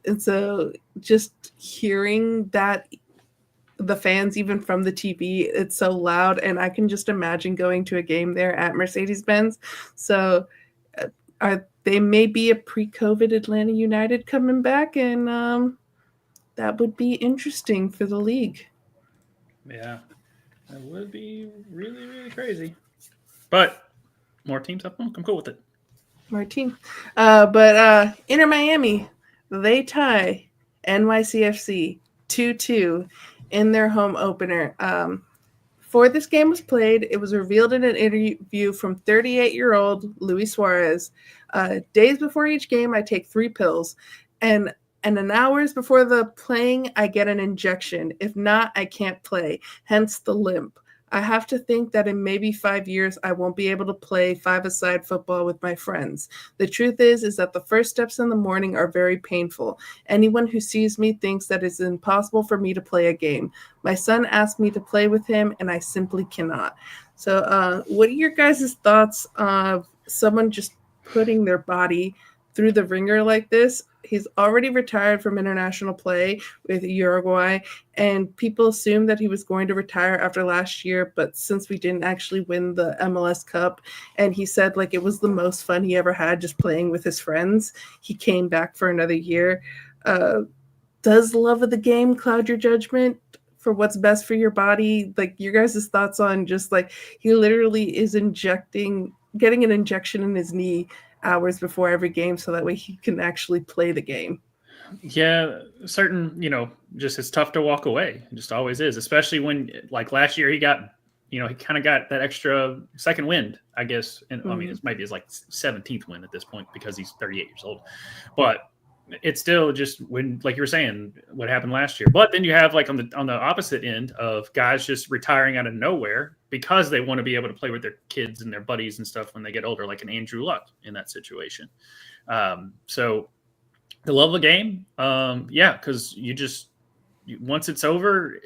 And so just hearing that, the fans, even from the TV, it's so loud. And I can just imagine going to a game there at Mercedes-Benz. So they may be a pre-COVID Atlanta United coming back. And that would be interesting for the league. Yeah, that would be really, really crazy. But more teams, I'm cool with it. More teams. But Inter Miami, they tie NYCFC 2-2 in their home opener. Before this game was played, it was revealed in an interview from 38-year-old Luis Suarez. Days before each game, I take 3 pills. And an hours before the playing, I get an injection. If not, I can't play, hence the limp. I have to think that in maybe 5 years, I won't be able to play five-a-side football with my friends. The truth is that the first steps in the morning are very painful. Anyone who sees me thinks that it's impossible for me to play a game. My son asked me to play with him, and I simply cannot. So what are your guys' thoughts of someone just putting their body through the ringer like this? He's already retired from international play with Uruguay, and people assumed that he was going to retire after last year, but since we didn't actually win the MLS Cup, and he said like it was the most fun he ever had just playing with his friends, he came back for another year. Does love of the game cloud your judgment for what's best for your body? Like your guys' thoughts on just like he literally is getting an injection in his knee hours before every game so that way he can actually play the game. Yeah, certain, just it's tough to walk away. It just always is, especially when like last year he got, he kind of got that extra second wind, I guess. And I mean, it might be his like 17th win at this point because he's 38 years old, but it's still just when, like you were saying, what happened last year. But then you have like on the opposite end of guys just retiring out of nowhere because they want to be able to play with their kids and their buddies and stuff when they get older, like an Andrew Luck in that situation. So the love of the game, because once it's over,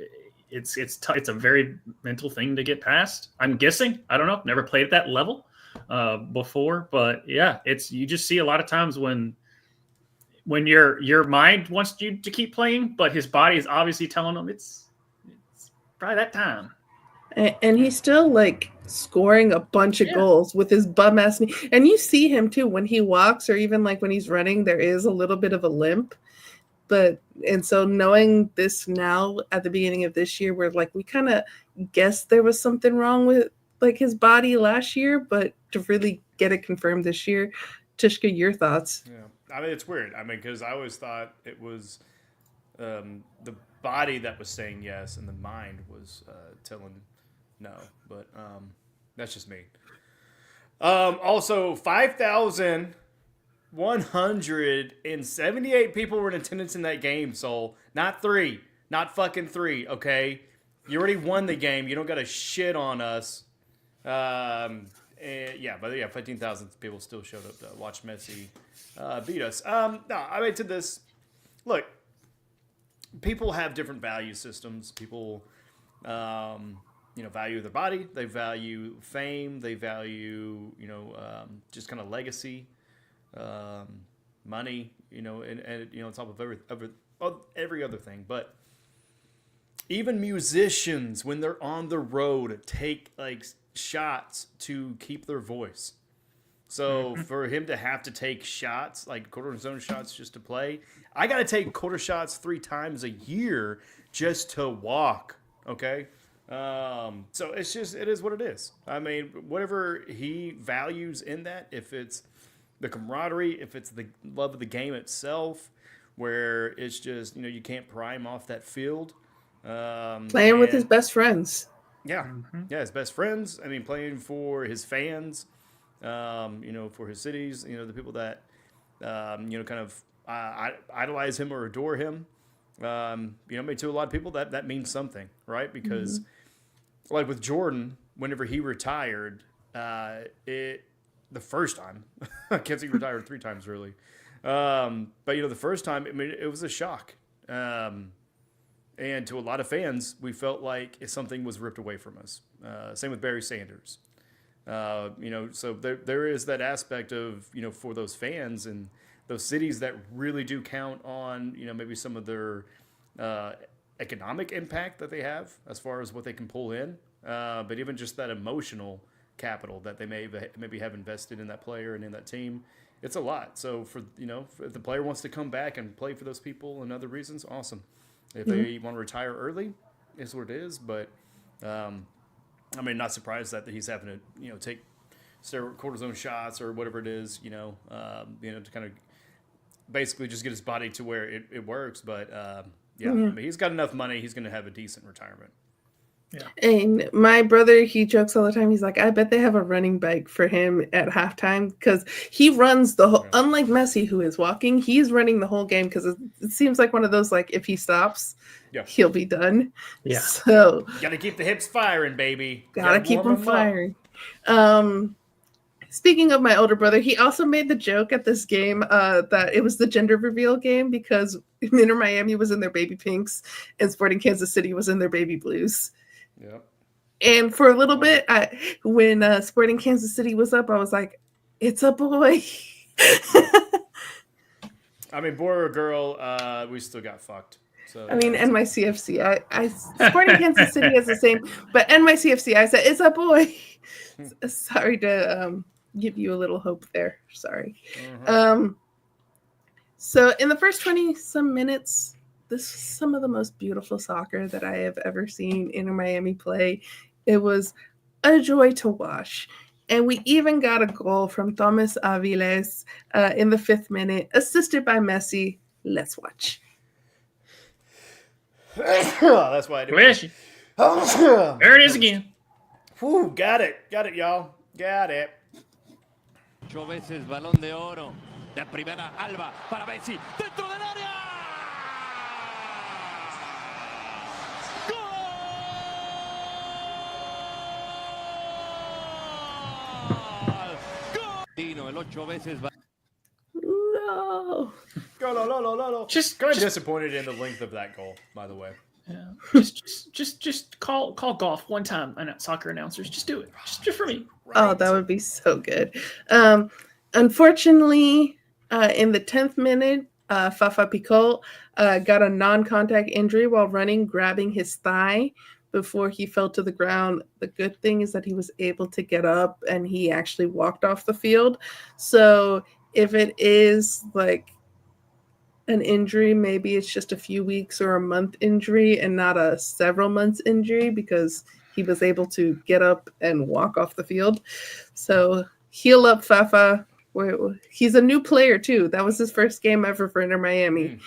it's a very mental thing to get past. I'm guessing. I don't know. Never played at that level before, but yeah, you just see a lot of times when your mind wants you to keep playing, but his body is obviously telling him it's probably that time. And he's still like scoring a bunch of goals with his bum ass knee. And you see him too when he walks or even like when he's running, there is a little bit of a limp. And so knowing this now at the beginning of this year, where like we kind of guessed there was something wrong with like his body last year, but to really get it confirmed this year, Tishka, your thoughts? Yeah, I mean it's weird. I mean because I always thought it was the body that was saying yes and the mind was telling no, but that's just me. Also, 5,178 people were in attendance in that game, Soul. Not 3. Not fucking 3, okay? You already won the game. You don't got to shit on us. But 15,000 people still showed up to watch Messi beat us. No, I mean, to this, look, people have different value systems. People, value their body. They value fame. They value, just kind of legacy, money, and on top of every other thing. But even musicians, when they're on the road, take like shots to keep their voice. So for him to have to take shots, like cortisone shots just to play, I got to take quarter shots 3 times a year just to walk. Okay. So it is what it is. I mean, whatever he values in that, if it's the camaraderie, if it's the love of the game itself, where it's just, you can't pry him off that field. Playing with his best friends. Yeah. Yeah. His best friends. I mean, playing for his fans, for his cities, the people that, kind of idolize him or adore him. Maybe to a lot of people that means something, right? Because like with Jordan, whenever he retired, the first time, I can't say he retired 3 times really. But the first time, I mean, it was a shock. And to a lot of fans, we felt like something was ripped away from us. Same with Barry Sanders. So there is that aspect of, for those fans and those cities that really do count on, maybe some of their economic impact that they have as far as what they can pull in. But even just that emotional capital that they maybe have invested in that player and in that team, it's a lot. So if the player wants to come back and play for those people and other reasons, awesome. If they want to retire early, is what it is. But I mean, not surprised that he's having to take steroid cortisone shots or whatever it is, to kind of basically just get his body to where it works. But I mean, he's got enough money; he's going to have a decent retirement. Yeah. And my brother, he jokes all the time. He's like, I bet they have a running bike for him at halftime because he runs the whole. Yeah. Unlike Messi, who is walking, he's running the whole game because it seems like one of those like if he stops, he'll be done. Yeah. So gotta keep the hips firing, baby. Gotta keep them firing. Speaking of my older brother, he also made the joke at this game that it was the gender reveal game because Inter Miami was in their baby pinks and Sporting Kansas City was in their baby blues. Yep. And for a little bit, when Sporting Kansas City was up, I was like, "It's a boy." I mean, boy or girl, we still got fucked. So I mean, NYCFC. I Sporting Kansas City is the same, but NYCFC. I said it's a boy. Sorry to give you a little hope there. Sorry. So in the first 20-some minutes. This was some of the most beautiful soccer that I have ever seen Inter Miami play. It was a joy to watch. And we even got a goal from Thomas Aviles in the 5th minute, assisted by Messi. Let's watch. That's why I do it. There it is again. Whew, got it, y'all. Got it. 8 veces balón de oro. La primera Alba para Messi. Dentro del área. El 8 veces. No. Just kind of disappointed in the length of that goal, by the way. Yeah. Just call golf one time. Soccer announcers, just do it. Just for me. Right. Oh, that would be so good. Unfortunately, in the 10th minute, Fafa Picot got a non-contact injury while running, grabbing his thigh before he fell to the ground. The good thing is that he was able to get up and he actually walked off the field. So if it is like an injury, maybe it's just a few weeks or a month injury and not a several months injury because he was able to get up and walk off the field. So heal up, Fafa. He's a new player too. That was his first game ever for Inter Miami.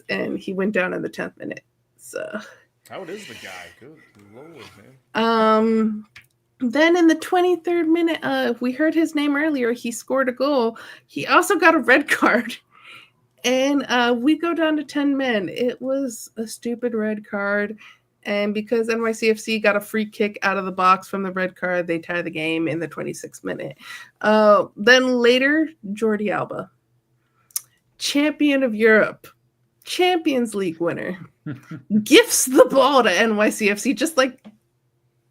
And he went down in the 10th minute. So how old is the guy? Good Lord, man. Then in the 23rd minute, we heard his name earlier. He scored a goal. He also got a red card. And we go down to 10 men. It was a stupid red card. And because NYCFC got a free kick out of the box from the red card, they tie the game in the 26th minute. Then later, Jordi Alba, champion of Europe, Champions League winner, gifts the ball to NYCFC. Just like,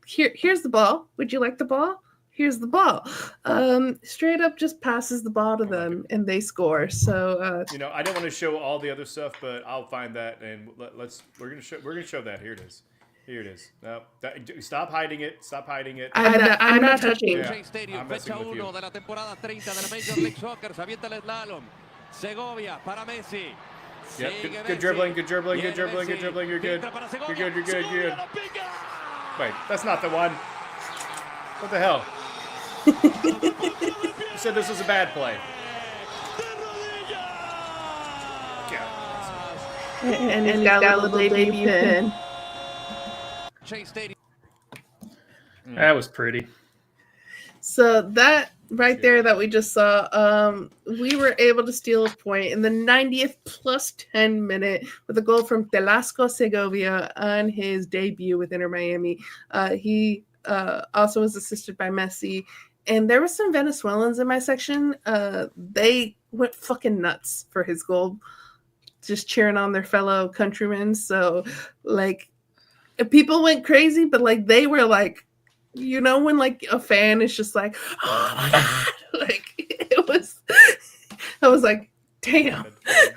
here's the ball. Would you like the ball? here's the ball. Straight up just passes the ball to them and they score. So I don't want to show all the other stuff, but I'll find that and we're gonna show that. Here it is. Here it is. No, stop hiding it. Stop hiding it. I'm not touching. Yeah, I'm messing with you. de la temporada 30 de la Major League Soccer. Se avienta el slalom. Segovia para Messi. Yep, good dribbling, good dribbling, good dribbling, good dribbling. You're good. You're good, you're good, you're good. Wait, that's not the one. What the hell? You said this was a bad play. And he's got a little debut pin. That was pretty. So that right there that we just saw, we were able to steal a point in the 90th plus 10 minute with a goal from Velasco Segovia on his debut with Inter Miami. He also was assisted by Messi. And there were some Venezuelans in my section. They went fucking nuts for his goal, just cheering on their fellow countrymen. So, like, people went crazy, but, like, they were, like, when, like, a fan is just like, oh, my God. Like, I was like, damn.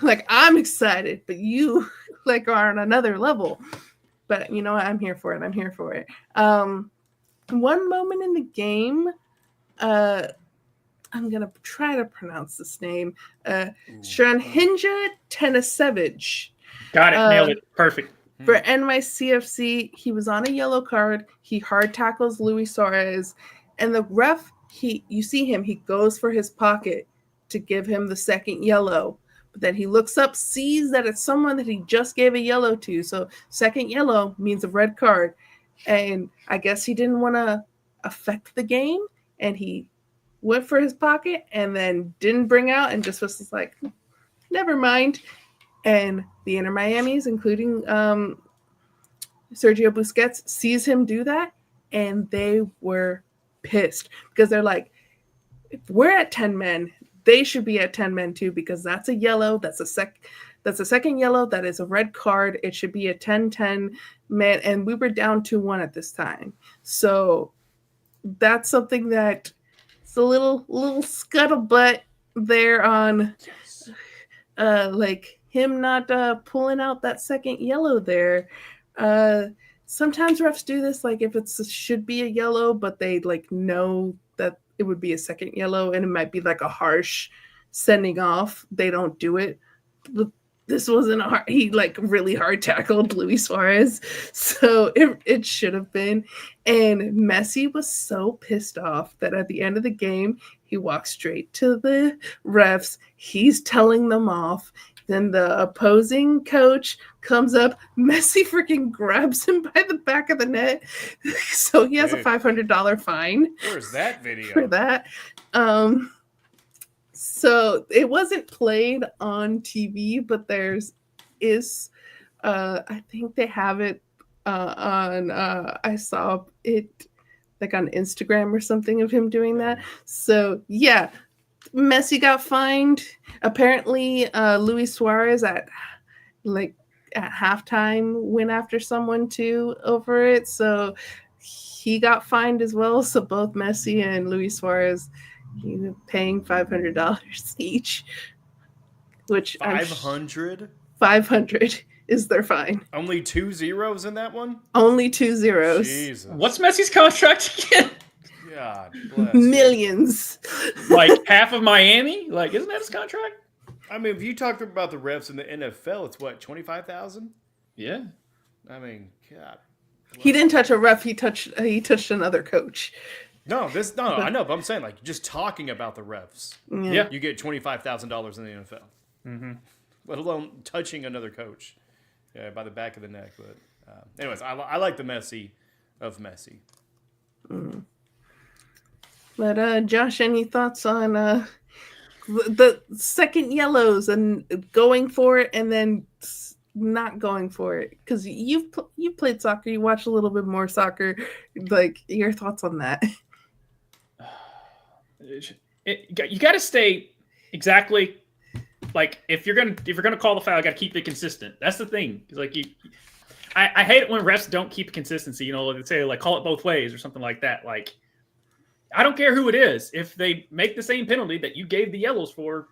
Like, I'm excited, but you, like, are on another level. But, you know what? I'm here for it. I'm here for it. One moment in the game, I'm going to try to pronounce this name. Shanhinja Tenisevich. Got it. Nailed it. Perfect. For NYCFC, he was on a yellow card. He hard tackles Luis Suarez. And the ref, you see him, he goes for his pocket to give him the second yellow. But then he looks up, sees that it's someone that he just gave a yellow to. So second yellow means a red card. And I guess he didn't want to affect the game. And he went for his pocket and then didn't bring out and just was like, never mind. And the Inter Miamis, including Sergio Busquets, sees him do that. And they were pissed because they're like, if we're at 10 men, they should be at 10 men too, because that's a yellow. That's a second yellow. That is a red card. It should be a 10-10 man. And we were down 2-1 at this time. So that's something that it's a little scuttlebutt there on like him not pulling out that second yellow there. Sometimes refs do this, like if it should be a yellow, but they like know that it would be a second yellow and it might be like a harsh sending off. They don't do it. But this wasn't a hard, he like really hard tackled Luis Suarez. So it should have been. And Messi was so pissed off that at the end of the game, he walks straight to the refs. He's telling them off. Then the opposing coach comes up. Messi freaking grabs him by the back of the net. So he has a $500 fine. Where's that video? For that. So it wasn't played on TV, but I think they have it on, I saw it like on Instagram or something of him doing that. So yeah, Messi got fined. Apparently, Luis Suarez at halftime went after someone too over it. So he got fined as well. So both Messi and Luis Suarez paying $500 each, which 500? 500 is their fine. Only 2 zeros in that one? Only 2 zeros. Jesus. What's Messi's contract again? God bless. Millions. Like half of Miami? Like, isn't that his contract? I mean, if you talk about the refs in the NFL, it's what, 25,000? Yeah. I mean, God. He didn't touch a ref. He touched another coach. No, I know, but I'm saying, like, just talking about the refs. Yeah. You get $25,000 in the NFL. Mm-hmm. Let alone touching another coach by the back of the neck. But anyways, I like the Messi of Messi. Mm. But Josh, any thoughts on the second yellows and going for it and then not going for it? Because you played soccer, you watch a little bit more soccer. Like, your thoughts on that? You got to stay exactly like if you're gonna call the foul, you got to keep it consistent. That's the thing. It's like I hate it when refs don't keep consistency. You know, they say like call it both ways or something like that. Like I don't care who it is. If they make the same penalty that you gave the yellows for,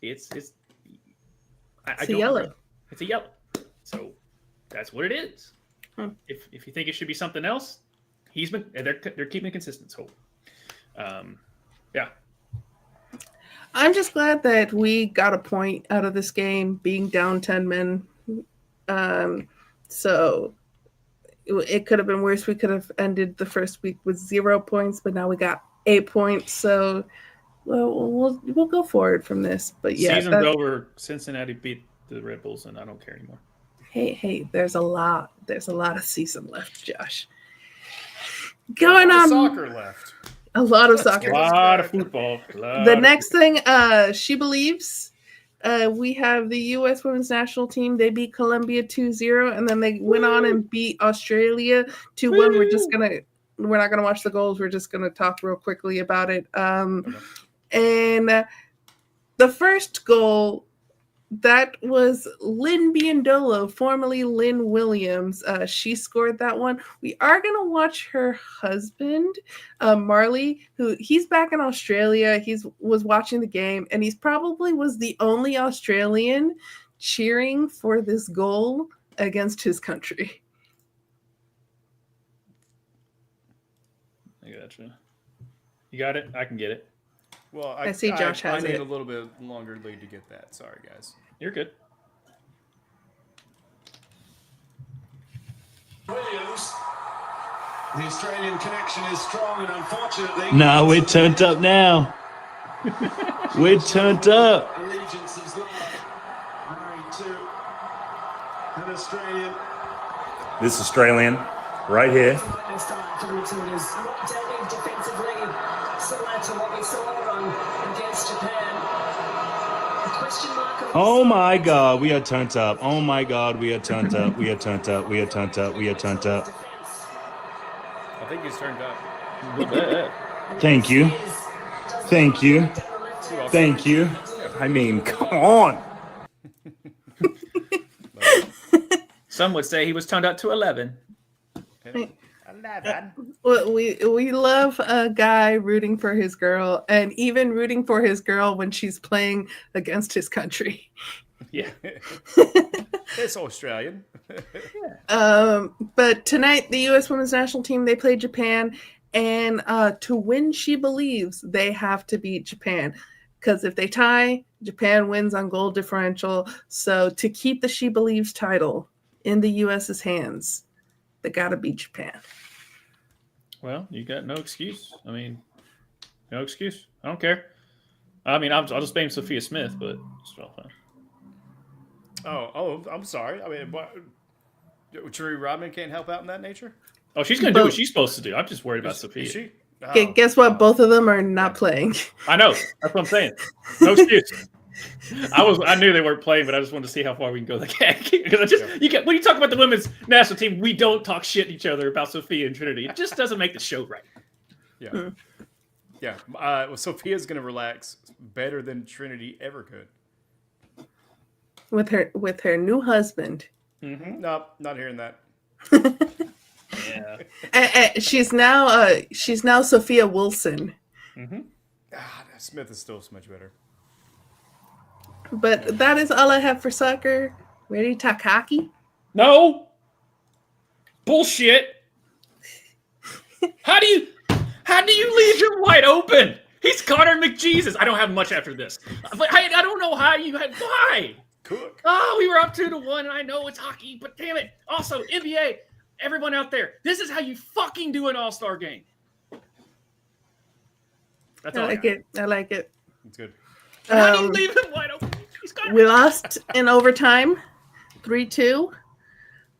it's a yellow. It's a yellow. So that's what it is. If you think it should be something else, they're keeping it consistent. So, yeah. I'm just glad that we got a point out of this game, being down 10 men. So it could have been worse. We could have ended the first week with 0 points, but now we got 8 points. So we'll go forward from this. But yeah, season's over. Cincinnati beat the Red Bulls, and I don't care anymore. Hey, there's a lot of season left, Josh. Going on, soccer left. A lot of soccer. A lot of football. The next thing, She Believes. We have the U.S. women's national team. They beat Colombia 2-0, and then they went on and beat Australia 2-1. We're not gonna watch the goals. We're just gonna talk real quickly about it. And the first goal, that was Lynn Biondolo, formerly Lynn Williams. She scored that one. We are going to watch her husband, Marley, he's back in Australia. Was watching the game, and he's probably was the only Australian cheering for this goal against his country. I gotcha. You got it? I can get it. Well, I see Josh has I need it. a little bit longer lead to get that. Sorry, guys. You're good. Williams. The Australian connection is strong, and unfortunately... No, we're turned up now. We're turned up. Allegiance is married to an Australian. This Australian, right here. Oh my God, we are turned up. Oh my God, we are turned up. We are turned up. We are turned up. We are turned up. I think he's turned up. Thank you. Thank you. Thank you. I mean, come on. Some would say he was turned up to 11. 11. Well, we love a guy rooting for his girl, and even rooting for his girl when she's playing against his country. Yeah. It's Australian. But tonight, the U.S. women's national team, they play Japan, and to win She Believes, they have to beat Japan. Because if they tie, Japan wins on goal differential. So to keep the She Believes title in the U.S.'s hands, they got to beat Japan. Well, you got no excuse. I mean, no excuse. I don't care. I mean, I'll just blame Sophia Smith, but it's well fine. Oh, I'm sorry. I mean, Tree Rodman can't help out in that nature? Oh, she's going to do what she's supposed to do. I'm just worried about Sophia. Is she? Guess what? Both of them are not playing. I know. That's what I'm saying. No excuse. I knew they weren't playing, but I just wanted to see how far we can go. Because when you talk about the women's national team, we don't talk shit to each other about Sophia and Trinity. It just doesn't make the show right. Yeah. Yeah. Well, Sophia's going to relax better than Trinity ever could. With her new husband. Mm-hmm. No, not hearing that. Yeah. She's now Sophia Wilson. Mm-hmm. Smith is still so much better. But that is all I have for soccer. Ready to talk hockey? No. Bullshit. How do you leave him wide open? He's Connor McJesus. I don't have much after this. But I don't know how you had why. Cook. Oh, we were up 2-1, and I know it's hockey, but damn it. Also, NBA, everyone out there, this is how you fucking do an all-star game. That's all I like it. I like it. It's good. How do you leave him wide open? We lost in overtime, 3-2.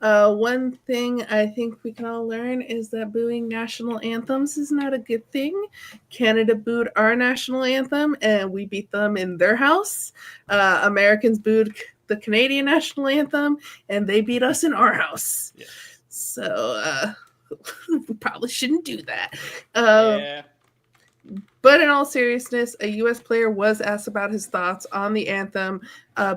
One thing I think we can all learn is that booing national anthems is not a good thing. Canada booed our national anthem, and we beat them in their house. Americans booed the Canadian national anthem, and they beat us in our house. Yeah. So we probably shouldn't do that. Yeah. But in all seriousness, a U.S. player was asked about his thoughts on the anthem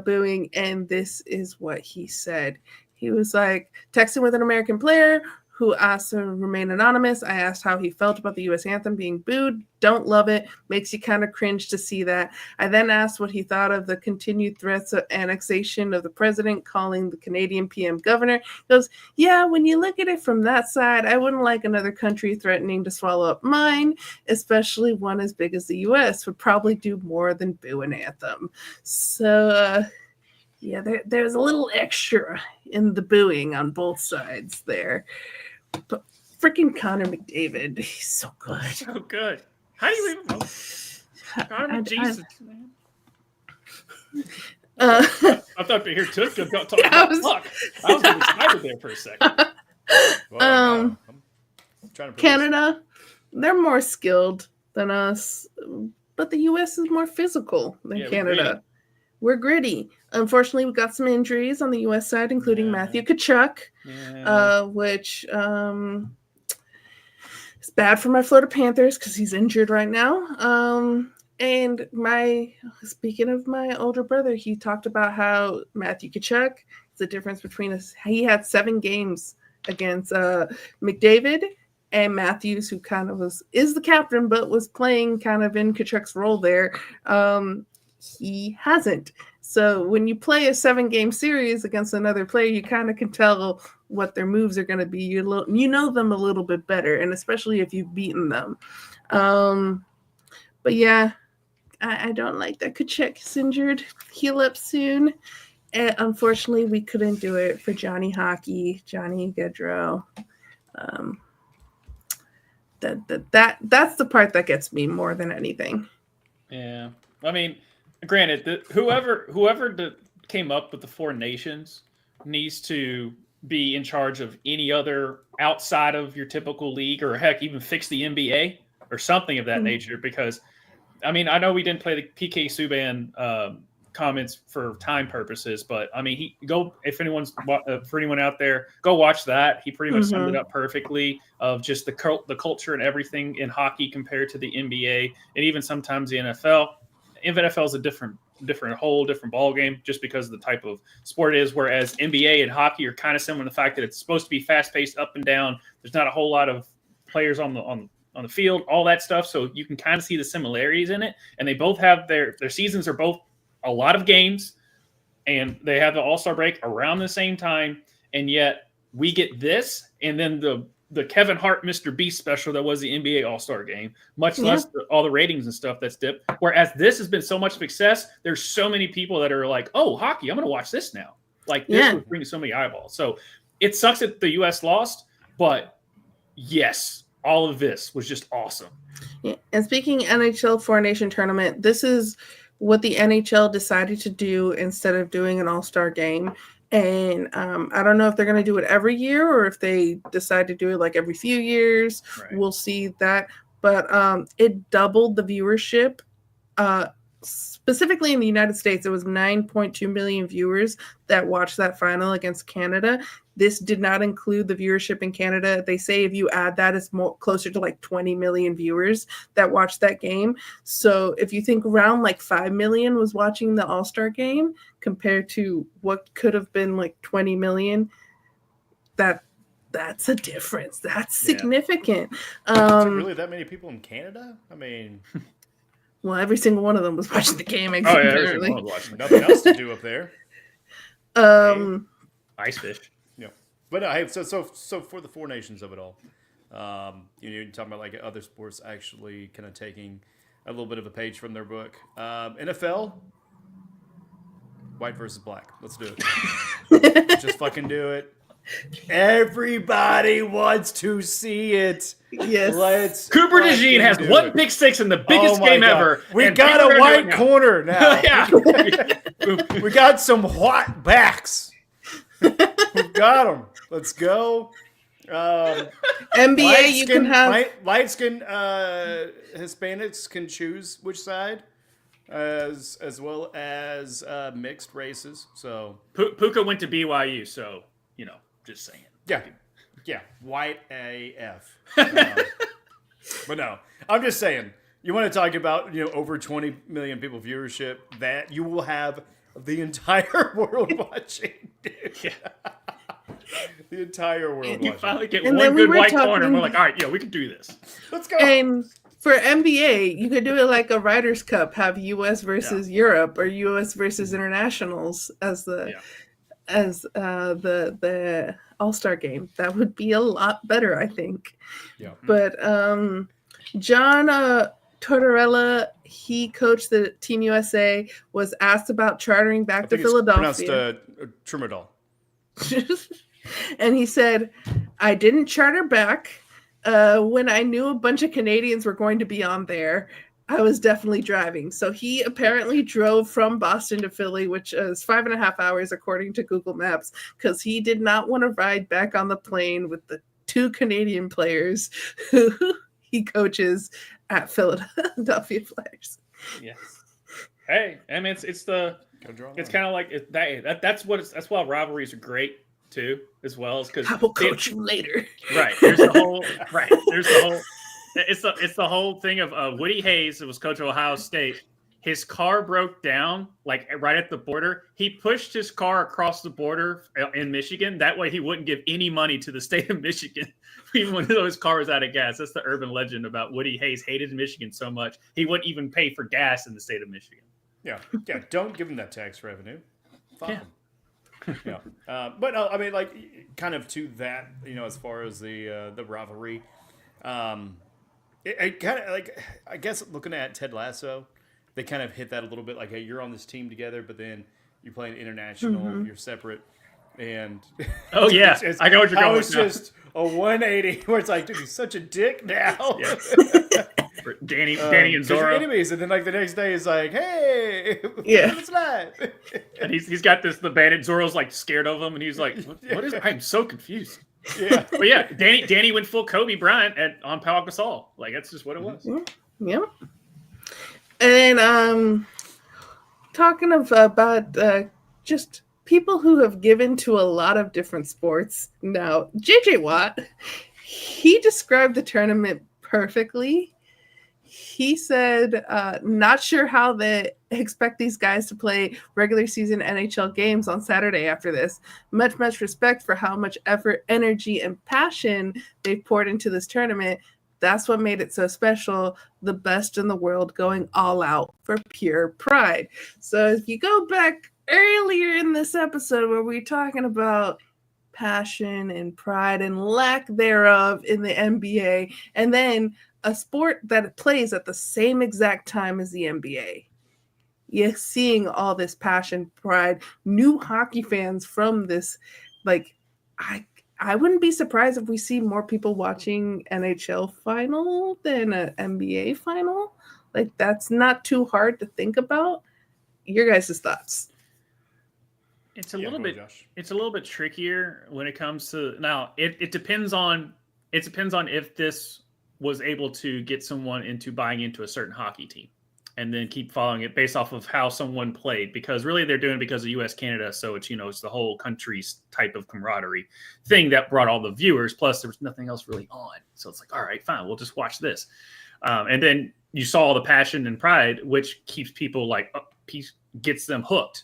booing, and this is what he said. He was like, texting with an American player who asked to remain anonymous. I asked how he felt about the U.S. anthem being booed. Don't love it. Makes you kind of cringe to see that. I then asked what he thought of the continued threats of annexation of the president calling the Canadian PM governor. He goes, yeah, when you look at it from that side, I wouldn't like another country threatening to swallow up mine, especially one as big as the U.S. would probably do more than boo an anthem. So, yeah, there's a little extra in the booing on both sides there. But freaking Connor McDavid, he's so good. So good. How do you even know? Connor McJesus, man. I thought to hear Tutka talk about fuck. I was getting excited there for a second. Well, Canada, they're more skilled than us, but the U.S. is more physical than Canada. We're gritty. Unfortunately, we got some injuries on the U.S. side, including Matthew Tkachuk, which is bad for my Florida Panthers because he's injured right now. And speaking of my older brother, he talked about how Matthew Tkachuk, the difference between us, he had 7 games against McDavid and Matthews, who kind of is the captain, but was playing kind of in Tkachuk's role there. He hasn't. So when you play a 7-game series against another player, you kind of can tell what their moves are going to be. You know them a little bit better, and especially if you've beaten them. But yeah, I don't like that Tkachuk is injured. Heal up soon. And unfortunately, we couldn't do it for Johnny Hockey, Johnny Gaudreau. That's the part that gets me more than anything. Yeah, I mean, granted, whoever came up with the 4 Nations needs to be in charge of any other outside of your typical league, or heck, even fix the NBA or something of that nature. Because, I mean, I know we didn't play the PK Subban comments for time purposes, but I mean, for anyone out there, go watch that. He pretty much summed it up perfectly of just the culture and everything in hockey compared to the NBA and even sometimes the NFL. NFL is a whole different ball game just because of the type of sport it is. Whereas NBA and hockey are kind of similar in the fact that it's supposed to be fast paced, up and down. There's not a whole lot of players on the field, all that stuff. So you can kind of see the similarities in it. And they both have their seasons are both a lot of games, and they have the All-Star break around the same time. And yet we get this, and then the Kevin Hart Mr. Beast special that was the NBA All-Star game, much less all the ratings and stuff that's dipped. Whereas this has been so much success, there's so many people that are like, oh, hockey, I'm going to watch this now. Like, this was bringing so many eyeballs. So it sucks that the U.S. lost, but yes, all of this was just awesome. Yeah. And speaking NHL 4-Nation tournament, this is what the NHL decided to do instead of doing an all-star game. And I don't know if they're going to do it every year or if they decide to do it like every few years. Right. We'll see that. But it doubled the viewership. Specifically in the United States, it was 9.2 million viewers that watched that final against Canada. This did not include the viewership in Canada. They say if you add that, it's more closer to like 20 million viewers that watched that game. So if you think around like 5 million was watching the All-Star game compared to what could have been like 20 million, that's a difference. That's significant. Is there really that many people in Canada? I mean... Well, every single one of them was watching the game. Every single one was watching. Nothing else to do up there. Ice fish. Yeah, but no. Hey, so for the 4 Nations of it all, you're talking about like other sports actually kind of taking a little bit of a page from their book. NFL, white versus black. Let's do it. Just fucking do it. Everybody wants to see it. Yes. Cooper DeJean has 1 pick six in the biggest game ever. We got a white corner now. Yeah. We got some white backs. We've got them. Let's go. NBA, you can have light skin Hispanics can choose which side, as well as mixed races. So Puka went to BYU, so just saying. Yeah, white AF. But no, I'm just saying. You want to talk about over 20 million people viewership, that you will have the entire world watching. Dude. The entire world. You watching. finally get And one then we good were white corner, and we're talking- like, all right, yeah, we can do this. Let's go. And for NBA, you could do it like a Ryder's Cup, have US versus Europe or US versus internationals as the All-Star game. That would be a lot better, I think. Yeah. But John Tortorella, he coached the Team USA, was asked about chartering back I to think it's Philadelphia. pronounced Trumadol. And he said, I didn't charter back. When I knew a bunch of Canadians were going to be on there, I was definitely driving. So he apparently drove from Boston to Philly, which is 5.5 hours according to Google Maps, because he did not want to ride back on the plane with the 2 Canadian players who he coaches at Philadelphia Flyers. Yes. Hey, I mean, it's kind of like that's why rivalries are great too, as well as because I will coach you later. Right. There's the whole. Right. There's the whole. It's the whole thing of Woody Hayes, who was coach of Ohio State. His car broke down like right at the border. He pushed his car across the border in Michigan. That way, he wouldn't give any money to the state of Michigan, even when his car was out of gas. That's the urban legend about Woody Hayes hated Michigan so much he wouldn't even pay for gas in the state of Michigan. Yeah. Don't give him that tax revenue. Fuck Yeah. him. Yeah, but I mean, like, kind of to that, as far as the rivalry, it kind of like, I guess looking at Ted Lasso, they kind of hit that a little bit. Like, hey, you're on this team together, but then you're playing international, you're separate, and oh yeah, I know what you're going with. It's just a 180 where it's like, dude, he's such a dick now. Yes. Danny and Zora enemies, and then like the next day is like, hey, it's live. And he's got the bandit. Zoro's like scared of him, and he's like, what is it? I'm so confused. Yeah, but yeah, Danny went full Kobe Bryant on Pau Gasol. Like that's just what it was. Yeah. And talking about just people who have given to a lot of different sports. Now, JJ Watt, he described the tournament perfectly. He said, not sure how they expect these guys to play regular season NHL games on Saturday after this. Much respect for how much effort, energy, and passion they've poured into this tournament. That's what made it so special. The best in the world going all out for pure pride. So if you go back earlier in this episode where we were talking about passion and pride and lack thereof in the NBA, and then a sport that plays at the same exact time as the NBA. You're seeing all this passion, pride, new hockey fans from this. Like, I wouldn't be surprised if we see more people watching NHL final than an NBA final. Like, that's not too hard to think about. Your guys' thoughts? It's a little bit trickier when it comes to now. It depends on if this was able to get someone into buying into a certain hockey team and then keep following it based off of how someone played, because really they're doing it because of US Canada. So it's, it's the whole country's type of camaraderie thing that brought all the viewers. Plus there was nothing else really on. So it's like, all right, fine, we'll just watch this. And then you saw the passion and pride, which keeps people gets them hooked.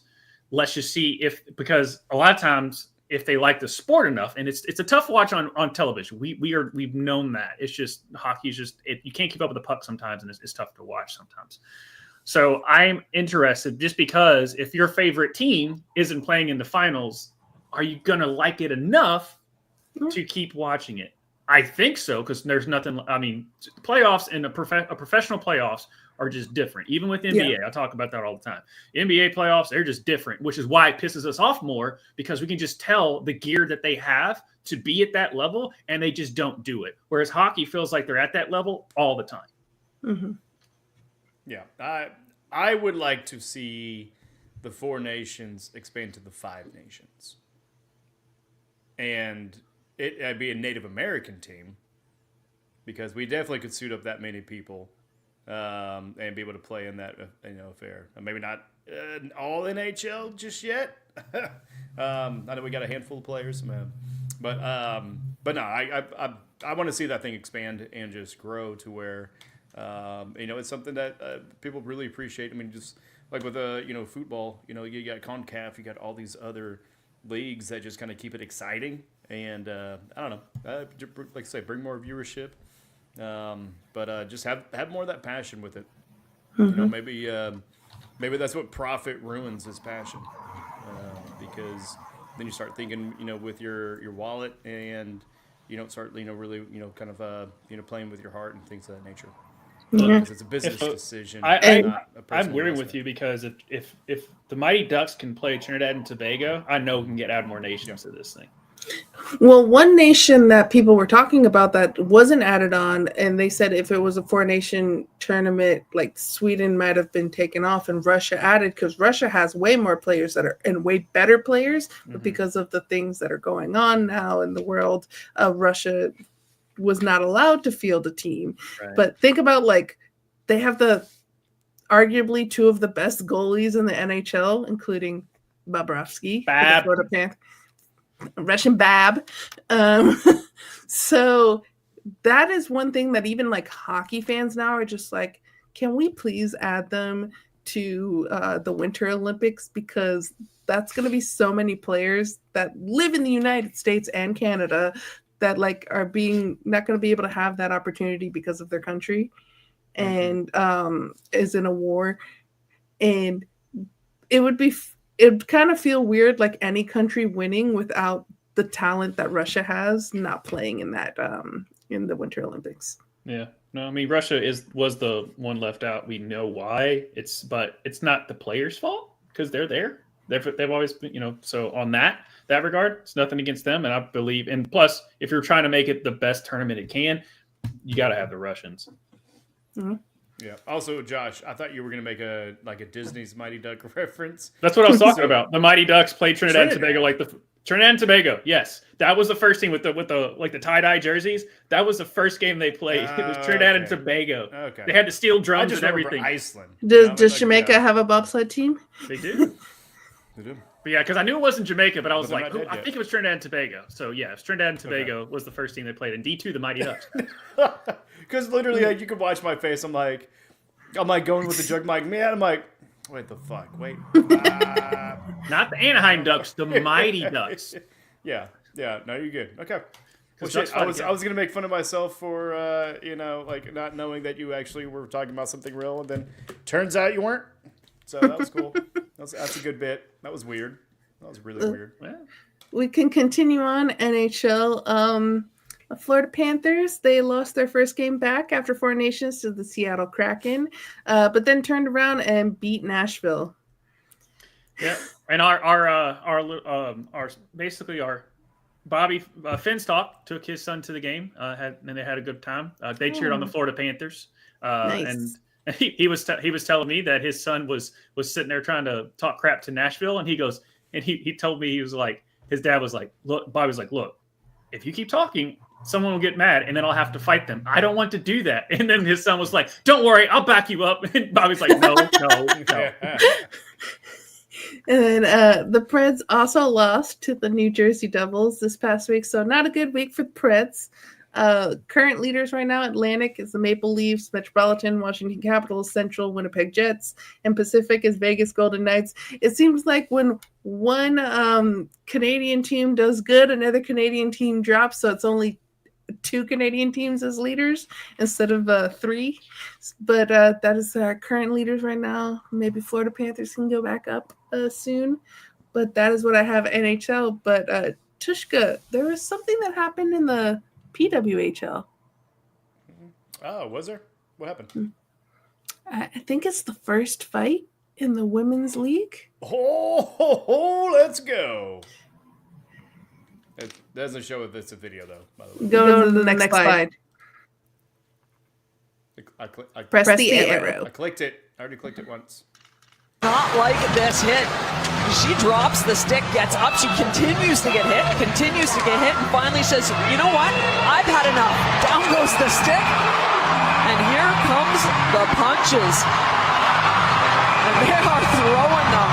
Let's just see because a lot of times if they like the sport enough, and it's a tough watch on television. We've known that. It's just hockey is just you can't keep up with the puck sometimes, and it's tough to watch sometimes. So I'm interested just because if your favorite team isn't playing in the finals, are you gonna like it enough to keep watching it? I think so, because there's nothing. I mean, playoffs and a professional playoffs are just different. Even with NBA, I talk about that all the time. NBA playoffs, they're just different, which is why it pisses us off more, because we can just tell the gear that they have to be at that level, and they just don't do it. Whereas hockey feels like they're at that level all the time. Mm-hmm. Yeah, I would like to see the 4 Nations expand to the 5 Nations. And it'd be a Native American team, because we definitely could suit up that many people and be able to play in that affair. Maybe not all NHL just yet. I know we got a handful of players, but no, I want to see that thing expand and just grow to where it's something that people really appreciate. I mean, just like with football, you got CONCACAF, you got all these other leagues that just kind of keep it exciting. And I don't know, like I say, bring more viewership, but just have more of that passion with it. You know, maybe that's what profit ruins is passion, because then you start thinking, you know, with your wallet, and you don't start, you know, really, you know, kind of playing with your heart and things of that nature. Because it's a business decision. I'm weary with you, because if the Mighty Ducks can play Trinidad and Tobago, I know we can get out more nations to this thing. Well, one nation that people were talking about that wasn't added on, and they said if it was a 4-nation tournament, like Sweden might have been taken off and Russia added, because Russia has way more players that are and way better players, but because of the things that are going on now in the world, Russia was not allowed to field a team. Right. But think about, like, they have arguably two of the best goalies in the NHL, including Bobrovsky, Russian Bab. So that is one thing that even like hockey fans now are just like, can we please add them to the Winter Olympics? Because that's going to be so many players that live in the United States and Canada that like are not going to be able to have that opportunity because of their country and is in a war. And it'd kind of feel weird, like any country winning without the talent that Russia has not playing in that in the Winter Olympics. Yeah, no, I mean Russia was the one left out. We know why. But it's not the players' fault, because they're there. They've always been, you know. So on that regard, it's nothing against them. And I believe, and plus, if you're trying to make it the best tournament it can, you got to have the Russians. Mm-hmm. Yeah. Also, Josh, I thought you were going to make a Disney's Mighty Duck reference. That's what I was talking about. The Mighty Ducks played Trinidad and Tobago, like the Trinidad and Tobago. Yes, that was the first thing with the like the tie-dye jerseys. That was the first game they played. It was Trinidad and Tobago. Okay. They had to steal drums and everything. Iceland. Does Jamaica have a bobsled team? They do. They do. But yeah, because I knew it wasn't Jamaica, but I was like, I think it was Trinidad and Tobago. So yeah, Trinidad and Tobago was the first team they played in D2, the Mighty Ducks. Because literally, like, you could watch my face. I'm like going with the joke, man. I'm like, wait, the fuck, wait. Not the Anaheim Ducks, the Mighty Ducks. Yeah. No, you're good. Okay. Well, shit, I was gonna make fun of myself for like not knowing that you actually were talking about something real, and then turns out you weren't. So that was cool. That's a good bit. That was weird. That was really weird. We can continue on NHL. The Florida Panthers, they lost their first game back after 4-Nations to the Seattle Kraken, but then turned around and beat Nashville. Yeah, and our Bobby Finstock took his son to the game, and they had a good time. They cheered on the Florida Panthers, nice. And he was telling me that his son was sitting there trying to talk crap to Nashville, and he told me, he was like, his dad was like, look, Bobby was like, look, if you keep talking, someone will get mad, and then I'll have to fight them. I don't want to do that. And then his son was like, don't worry, I'll back you up. And Bobby's like, no. And then the Preds also lost to the New Jersey Devils this past week, so not a good week for the Preds. Current leaders right now, Atlantic is the Maple Leafs, Metropolitan, Washington Capitals, Central, Winnipeg Jets, and Pacific is Vegas Golden Knights. It seems like when one Canadian team does good, another Canadian team drops, so it's only 2 Canadian teams as leaders instead of 3. But that is our current leaders right now. Maybe Florida Panthers can go back up soon. But that is what I have NHL. But Tushka, there was something that happened in the PWHL. Oh, was there? What happened? I think it's the first fight in the women's league. Oh, let's go. It doesn't show if it's a video, though, by the way. Go to the next slide. I press the arrow. I clicked it. I already clicked it once. Not like this hit. She drops the stick, gets up, she continues to get hit, and finally says, you know what? I've had enough. Down goes the stick, and here comes the punches. And they are throwing them.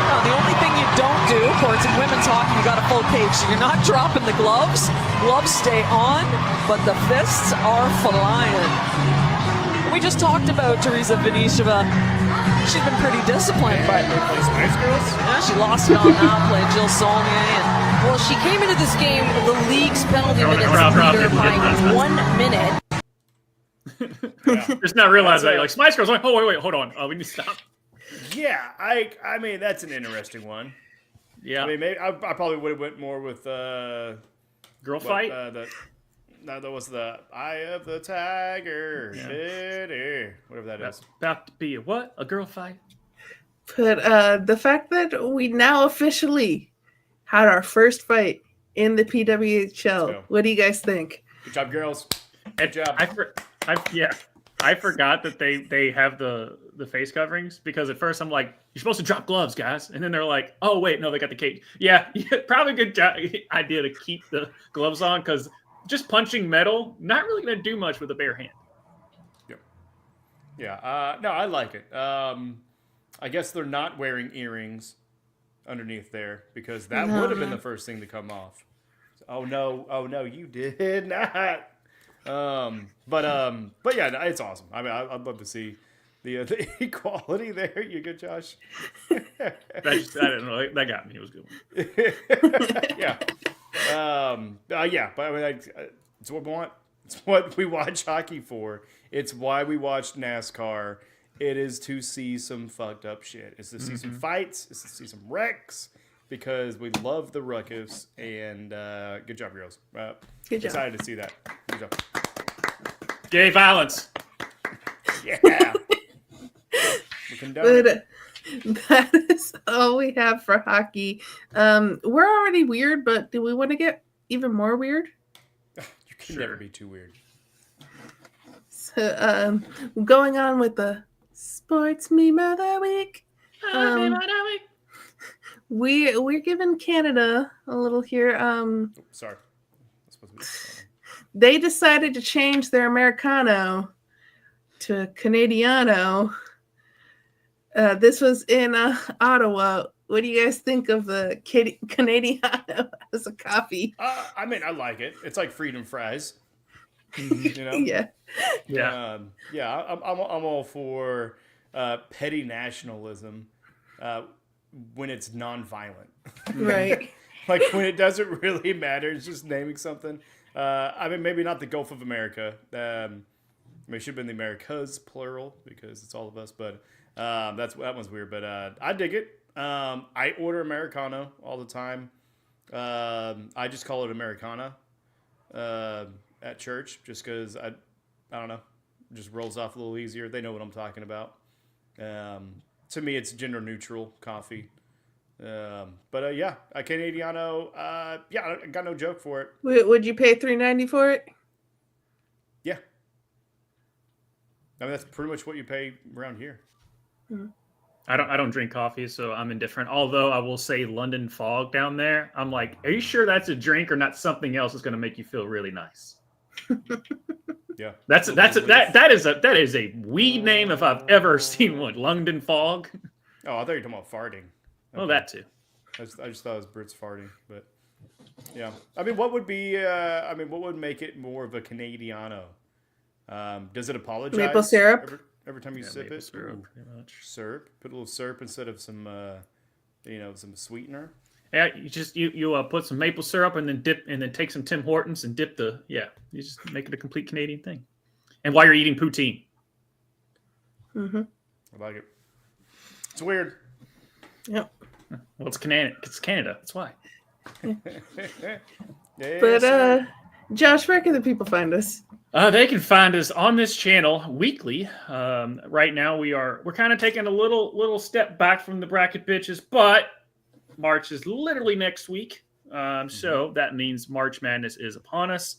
Now, the only thing you don't do, of course, in women's hockey, you got a full cage, so you're not dropping the gloves. Gloves stay on, but the fists are flying. We just talked about Teresa Vinisheva. She's been pretty disciplined, but They play Spice Girls? yeah, she lost it on that play. Jill Saulnier. And, well, she came into this game the league's penalty minutes leader by 1 minute. Just not realize that. Like Spice Girls. Like, oh wait, hold on. We need to stop. Yeah, I mean that's an interesting one. Yeah. I mean, maybe I probably would have went more with Girl Fight. That was the Eye of the Tiger. Yeah. Whatever that is. About to be a girl fight. But the fact that we now officially had our first fight in the PWHL. What do you guys think? Good job, girls. Good job. I forgot that they have the face coverings, because at first I'm like, you're supposed to drop gloves, guys, and then they're like, oh wait, no, they got the cage. Yeah, probably good idea to keep the gloves on, because just punching metal not really going to do much with a bare hand. Yep. Yeah. No, I like it. I guess they're not wearing earrings underneath there, because that would have been the first thing to come off. Oh no, you did not. But yeah, it's awesome. I mean, I'd love to see the equality there. You good, Josh? I don't know. That got me. It was a good one. Yeah. Yeah, but I mean, it's what we want. It's what we watch hockey for. It's why we watch NASCAR. It is to see some fucked up shit. It's to see some fights. It's to see some wrecks, because we love the ruckus. And good job, girls. Good job. Excited to see that. Good job. Gay violence. Yeah. But that is all we have for hockey. We're already weird, but do we want to get even more weird? You can never be too weird. So, going on with the sports meme of the week. We're giving Canada a little here. Sorry. They decided to change their Americano to Canadiano. This was in Ottawa. What do you guys think of the Canadiano as a coffee? I mean, I like it. It's like freedom fries. You know? Yeah. I'm all for petty nationalism when it's nonviolent. Right. Like when it doesn't really matter. It's just naming something. I mean, maybe not the Gulf of America. I mean, it should have been the Americas, plural, because it's all of us. But that one's weird. But I dig it. I order Americano all the time. I just call it Americana at church, just because I don't know, it just rolls off a little easier. They know what I'm talking about. To me, it's gender neutral coffee. But yeah, a Canadiano. Yeah, I got no joke for it. Would you pay $3.90 for it? Yeah. I mean, that's pretty much what you pay around here. Mm-hmm. I don't drink coffee, so I'm indifferent. Although I will say London Fog down there, I'm like, are you sure that's a drink or not something else that's going to make you feel really nice? Yeah. That is a weed name if I've ever seen one. London Fog. Oh, I thought you were talking about farting. Okay. Oh, that too. I just thought it was Brits farting, but yeah. I mean, what would make it more of a Canadiano? Does it apologize? Maple syrup. Every time you sip it, syrup, pretty much. Syrup. Put a little syrup instead of some, some sweetener. Yeah, you put some maple syrup and then take some Tim Hortons and dip you just make it a complete Canadian thing. And while you're eating poutine. Mm-hmm. I like it. It's weird. Yep. Well, it's Canada. It's Canada. That's why. Yeah, but Josh, where can the people find us? They can find us on this channel weekly. Right now we're kind of taking a little step back from the bracket bitches, but March is literally next week. So that means March Madness is upon us.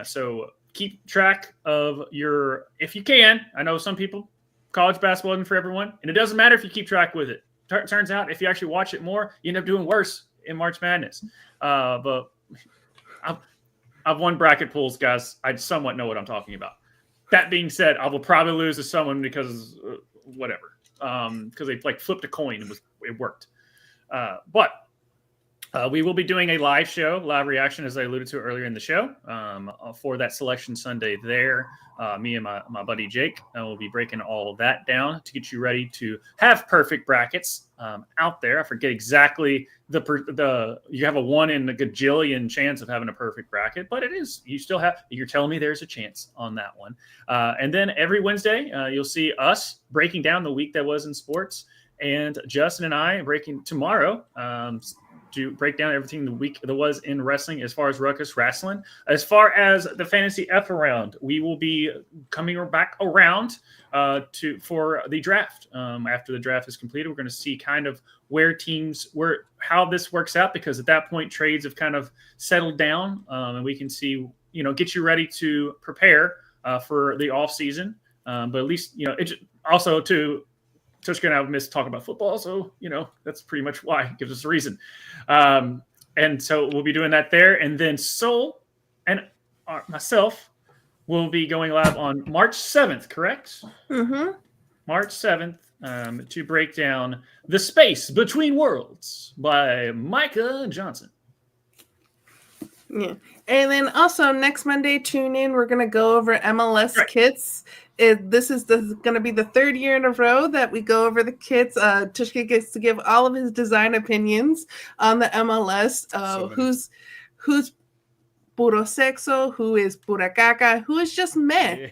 So keep track of if you can. I know some people, college basketball isn't for everyone, and it doesn't matter if you keep track with it. Turns out if you actually watch it more, you end up doing worse in March Madness. But I've won bracket pools, guys. I somewhat know what I'm talking about. That being said, I will probably lose to someone because whatever. Because they flipped a coin and it worked. But We will be doing a live show, live reaction, as I alluded to earlier in the show, for that Selection Sunday there. Me and my buddy Jake will be breaking all of that down to get you ready to have perfect brackets out there. I forget exactly you have a 1 in a gajillion chance of having a perfect bracket, but you're telling me there's a chance on that one. And then every Wednesday, you'll see us breaking down the week that was in sports, and Justin and I breaking tomorrow to break down everything the week that was in wrestling as far as Ruckus Wrestling. As far as the Fantasy F around, we will be coming back around for the draft. After the draft is completed, we're going to see kind of how this works out, because at that point trades have kind of settled down, and we can see, get you ready to prepare for the off season. But at least, it also to Tushka and I missed talking about football, so that's pretty much why. It gives us a reason. And so we'll be doing that there. And then Soul and myself will be going live on March 7th, correct? Mm-hmm. March 7th to break down The Space Between Worlds by Micah Johnson. Yeah. And then also next Monday, tune in. We're going to go over MLS kits. This is going to be the 3rd year in a row that we go over the kits. Tushka gets to give all of his design opinions on the MLS. Who's puro sexo, who is pura caca, who is just meh.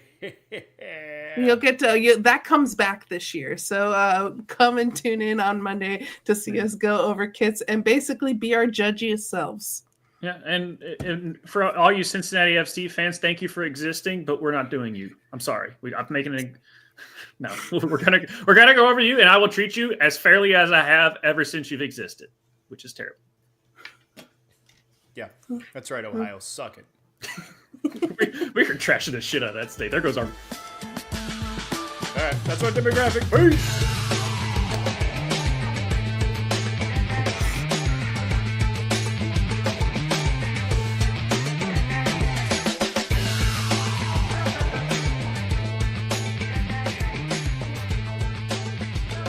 You'll get to that comes back this year. So come and tune in on Monday to see us go over kits and basically be our judgy selves. Yeah, and for all you Cincinnati FC fans, thank you for existing, but we're not doing you. I'm sorry. I'm making it. No, we're gonna go over you, and I will treat you as fairly as I have ever since you've existed, which is terrible. Yeah, that's right, Ohio. Suck it. we are trashing the shit out of that state. There goes our. All right, that's our demographic. Peace.